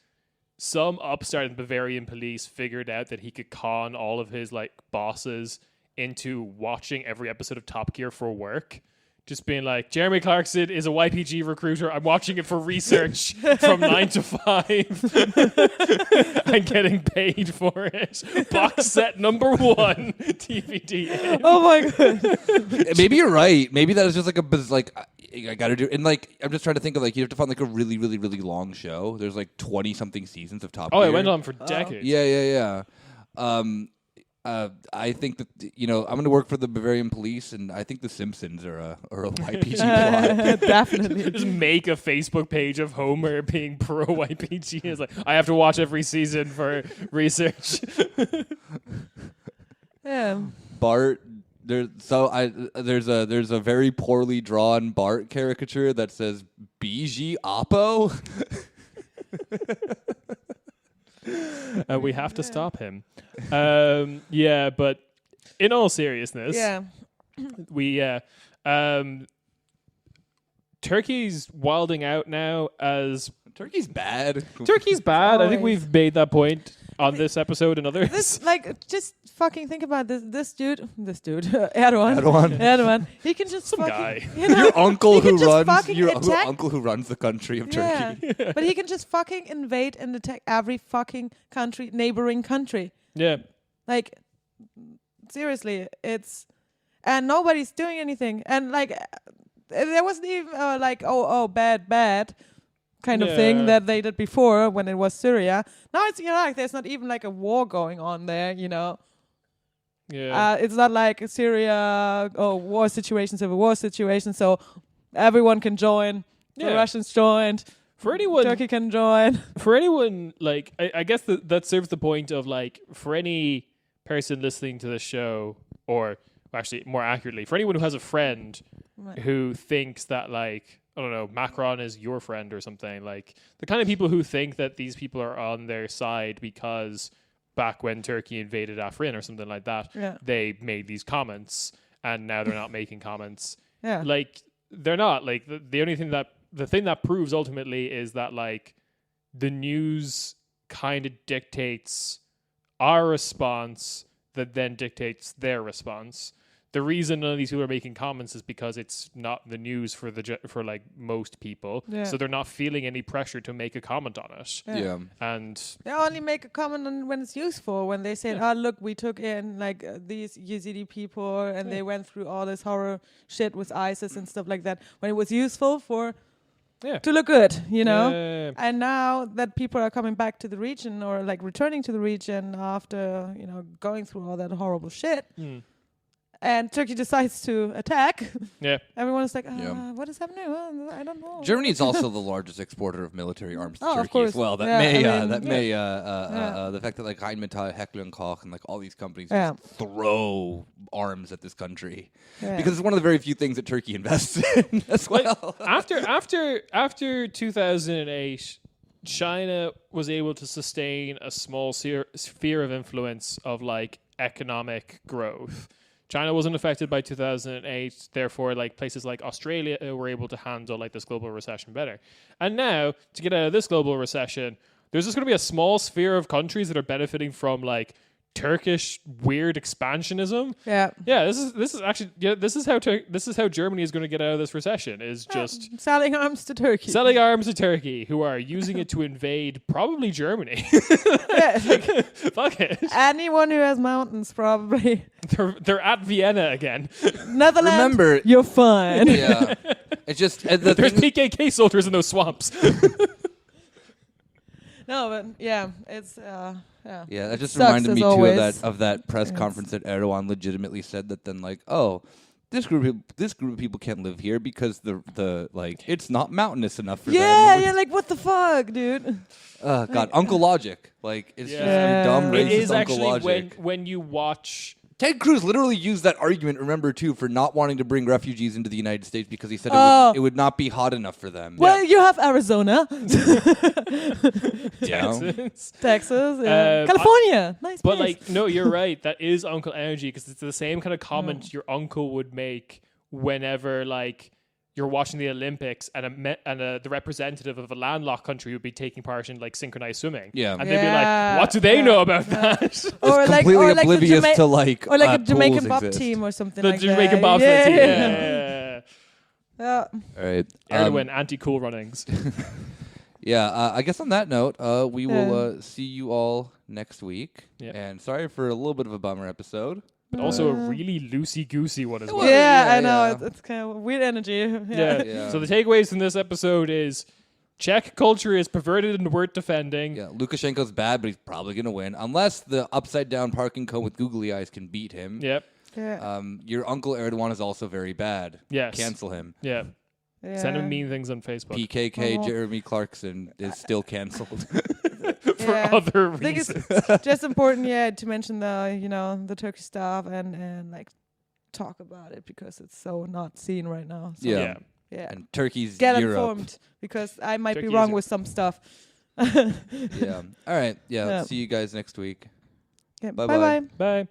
some upstart in Bavarian police figured out that he could con all of his like bosses into watching every episode of Top Gear for work. Just being like, Jeremy Clarkson is a YPG recruiter. I'm watching it for research from 9 to 5. I'm getting paid for it. Box set number 1 DVD. In. oh my god. Maybe you're right. Maybe that is just like I gotta do. And like, I'm just trying to think of like, you have to find like a really, really, really long show. There's like 20 something seasons of Top Gear. Oh, it went on for decades. Yeah. I think that I'm going to work for the Bavarian police, and I think The Simpsons are a YPG plot. Definitely. Just make a Facebook page of Homer being pro YPG. It's like I have to watch every season for research. Yeah. Bart. There's a very poorly drawn Bart caricature that says "BG Oppo." We have to stop him. But in all seriousness, Turkey's wilding out now as Turkey's bad. Turkey's bad. I think Always. we've made that point on this episode and others. This just fucking think about this dude, Erdogan. He can just Some fucking, guy. you know, Your uncle he who can just runs fucking your attack- uncle who runs the country of yeah. Turkey. But he can just fucking invade and attack every fucking neighboring country. Yeah. Like, seriously, and nobody's doing anything. And like, there wasn't even bad kind of thing that they did before when it was Syria. Now it's Iraq. There's not even like a war going on there, you know. Yeah. It's not like Syria, war situation, civil war situation. So everyone can join. The Russians joined. For anyone, Turkey can join. For anyone, like, I guess that serves the point of, like, for any person listening to this show, or actually, more accurately, for anyone who has a friend who thinks that, like, I don't know, Macron is your friend or something, like, the kind of people who think that these people are on their side because back when Turkey invaded Afrin or something like that, they made these comments, and now they're not making comments. Yeah. Like, they're not. Like, the thing that proves ultimately is that, like, the news kind of dictates our response that then dictates their response. The reason none of these people are making comments is because it's not the news for like most people, so they're not feeling any pressure to make a comment on it. Yeah. And they only make a comment on when it's useful. When they say, "Oh, look, we took in like these Yazidi people, and they went through all this horror shit with ISIS and stuff like that." When it was useful to look good, you know. And now that people are coming back to the region or like returning to the region after going through all that horrible shit. And Turkey decides to attack. Yeah, everyone is like, "What is happening? Well, I don't know." Germany is also the largest exporter of military arms to of Turkey course. as well. The fact that like Rheinmetall, Heckler and Koch, and like all these companies just throw arms at this country because it's one of the very few things that Turkey invests in as well. After 2008. China was able to sustain a small sphere of influence of like economic growth. China wasn't affected by 2008, therefore, like places like Australia were able to handle like this global recession better. And now, to get out of this global recession, there's just going to be a small sphere of countries that are benefiting from like Turkish weird expansionism. Yeah. This is how Germany is going to get out of this recession. Is just selling arms to Turkey. Selling arms to Turkey, who are using it to invade probably Germany. Fuck it. Anyone who has mountains, probably. They're at Vienna again. Netherlands. Remember, you're fine. Yeah. It's just there's PKK soldiers in those swamps. No, but it's that just Sucks reminded me too always. of that press conference that Erdogan legitimately said that then like, this group of people can't live here because the like it's not mountainous enough for them. Yeah, like what the fuck, dude? God, Uncle Logic. Like it's just Yeah. dumb It racist is Uncle actually Logic. when you watch. Ted Cruz literally used that argument, remember, too, for not wanting to bring refugees into the United States because he said it would not be hot enough for them. Well, you have Arizona, Texas, California. Nice But place. like, no, you're right. That is Uncle Energy because it's the same kind of comment your uncle would make whenever like you're watching the Olympics and the representative of a landlocked country would be taking part in like synchronized swimming. Yeah. And they'd be like, what do they know about that? or like, completely or like oblivious to like or like a Jamaican pools bob exist. team or something The like Jamaican that. bobsled team. Yeah. Yeah. All right. Erwin, anti-cool runnings. I guess on that note, we will see you all next week. Yeah. And sorry for a little bit of a bummer episode. But also a really loosey-goosey one as well. Yeah, I know. yeah. It's kind of weird energy. Yeah. So the takeaways from this episode is Czech culture is perverted and worth defending. Yeah, Lukashenko's bad, but he's probably going to win. Unless the upside-down parking cone with googly eyes can beat him. Yep. Yeah. Your uncle Erdogan is also very bad. Yes. Cancel him. Yeah. Yeah. Send him mean things on Facebook PKK Jeremy Clarkson is still canceled. for other I think reasons. it's just important, to mention the Turkish stuff and like talk about it because it's so not seen right now. So, Yeah. yeah. And Turkey's Get Europe. informed because I might Turkey be is wrong Europe. with some stuff. Yeah. All right. Yeah. Yeah. See you guys next week. Yeah. Bye-bye. Bye. Bye.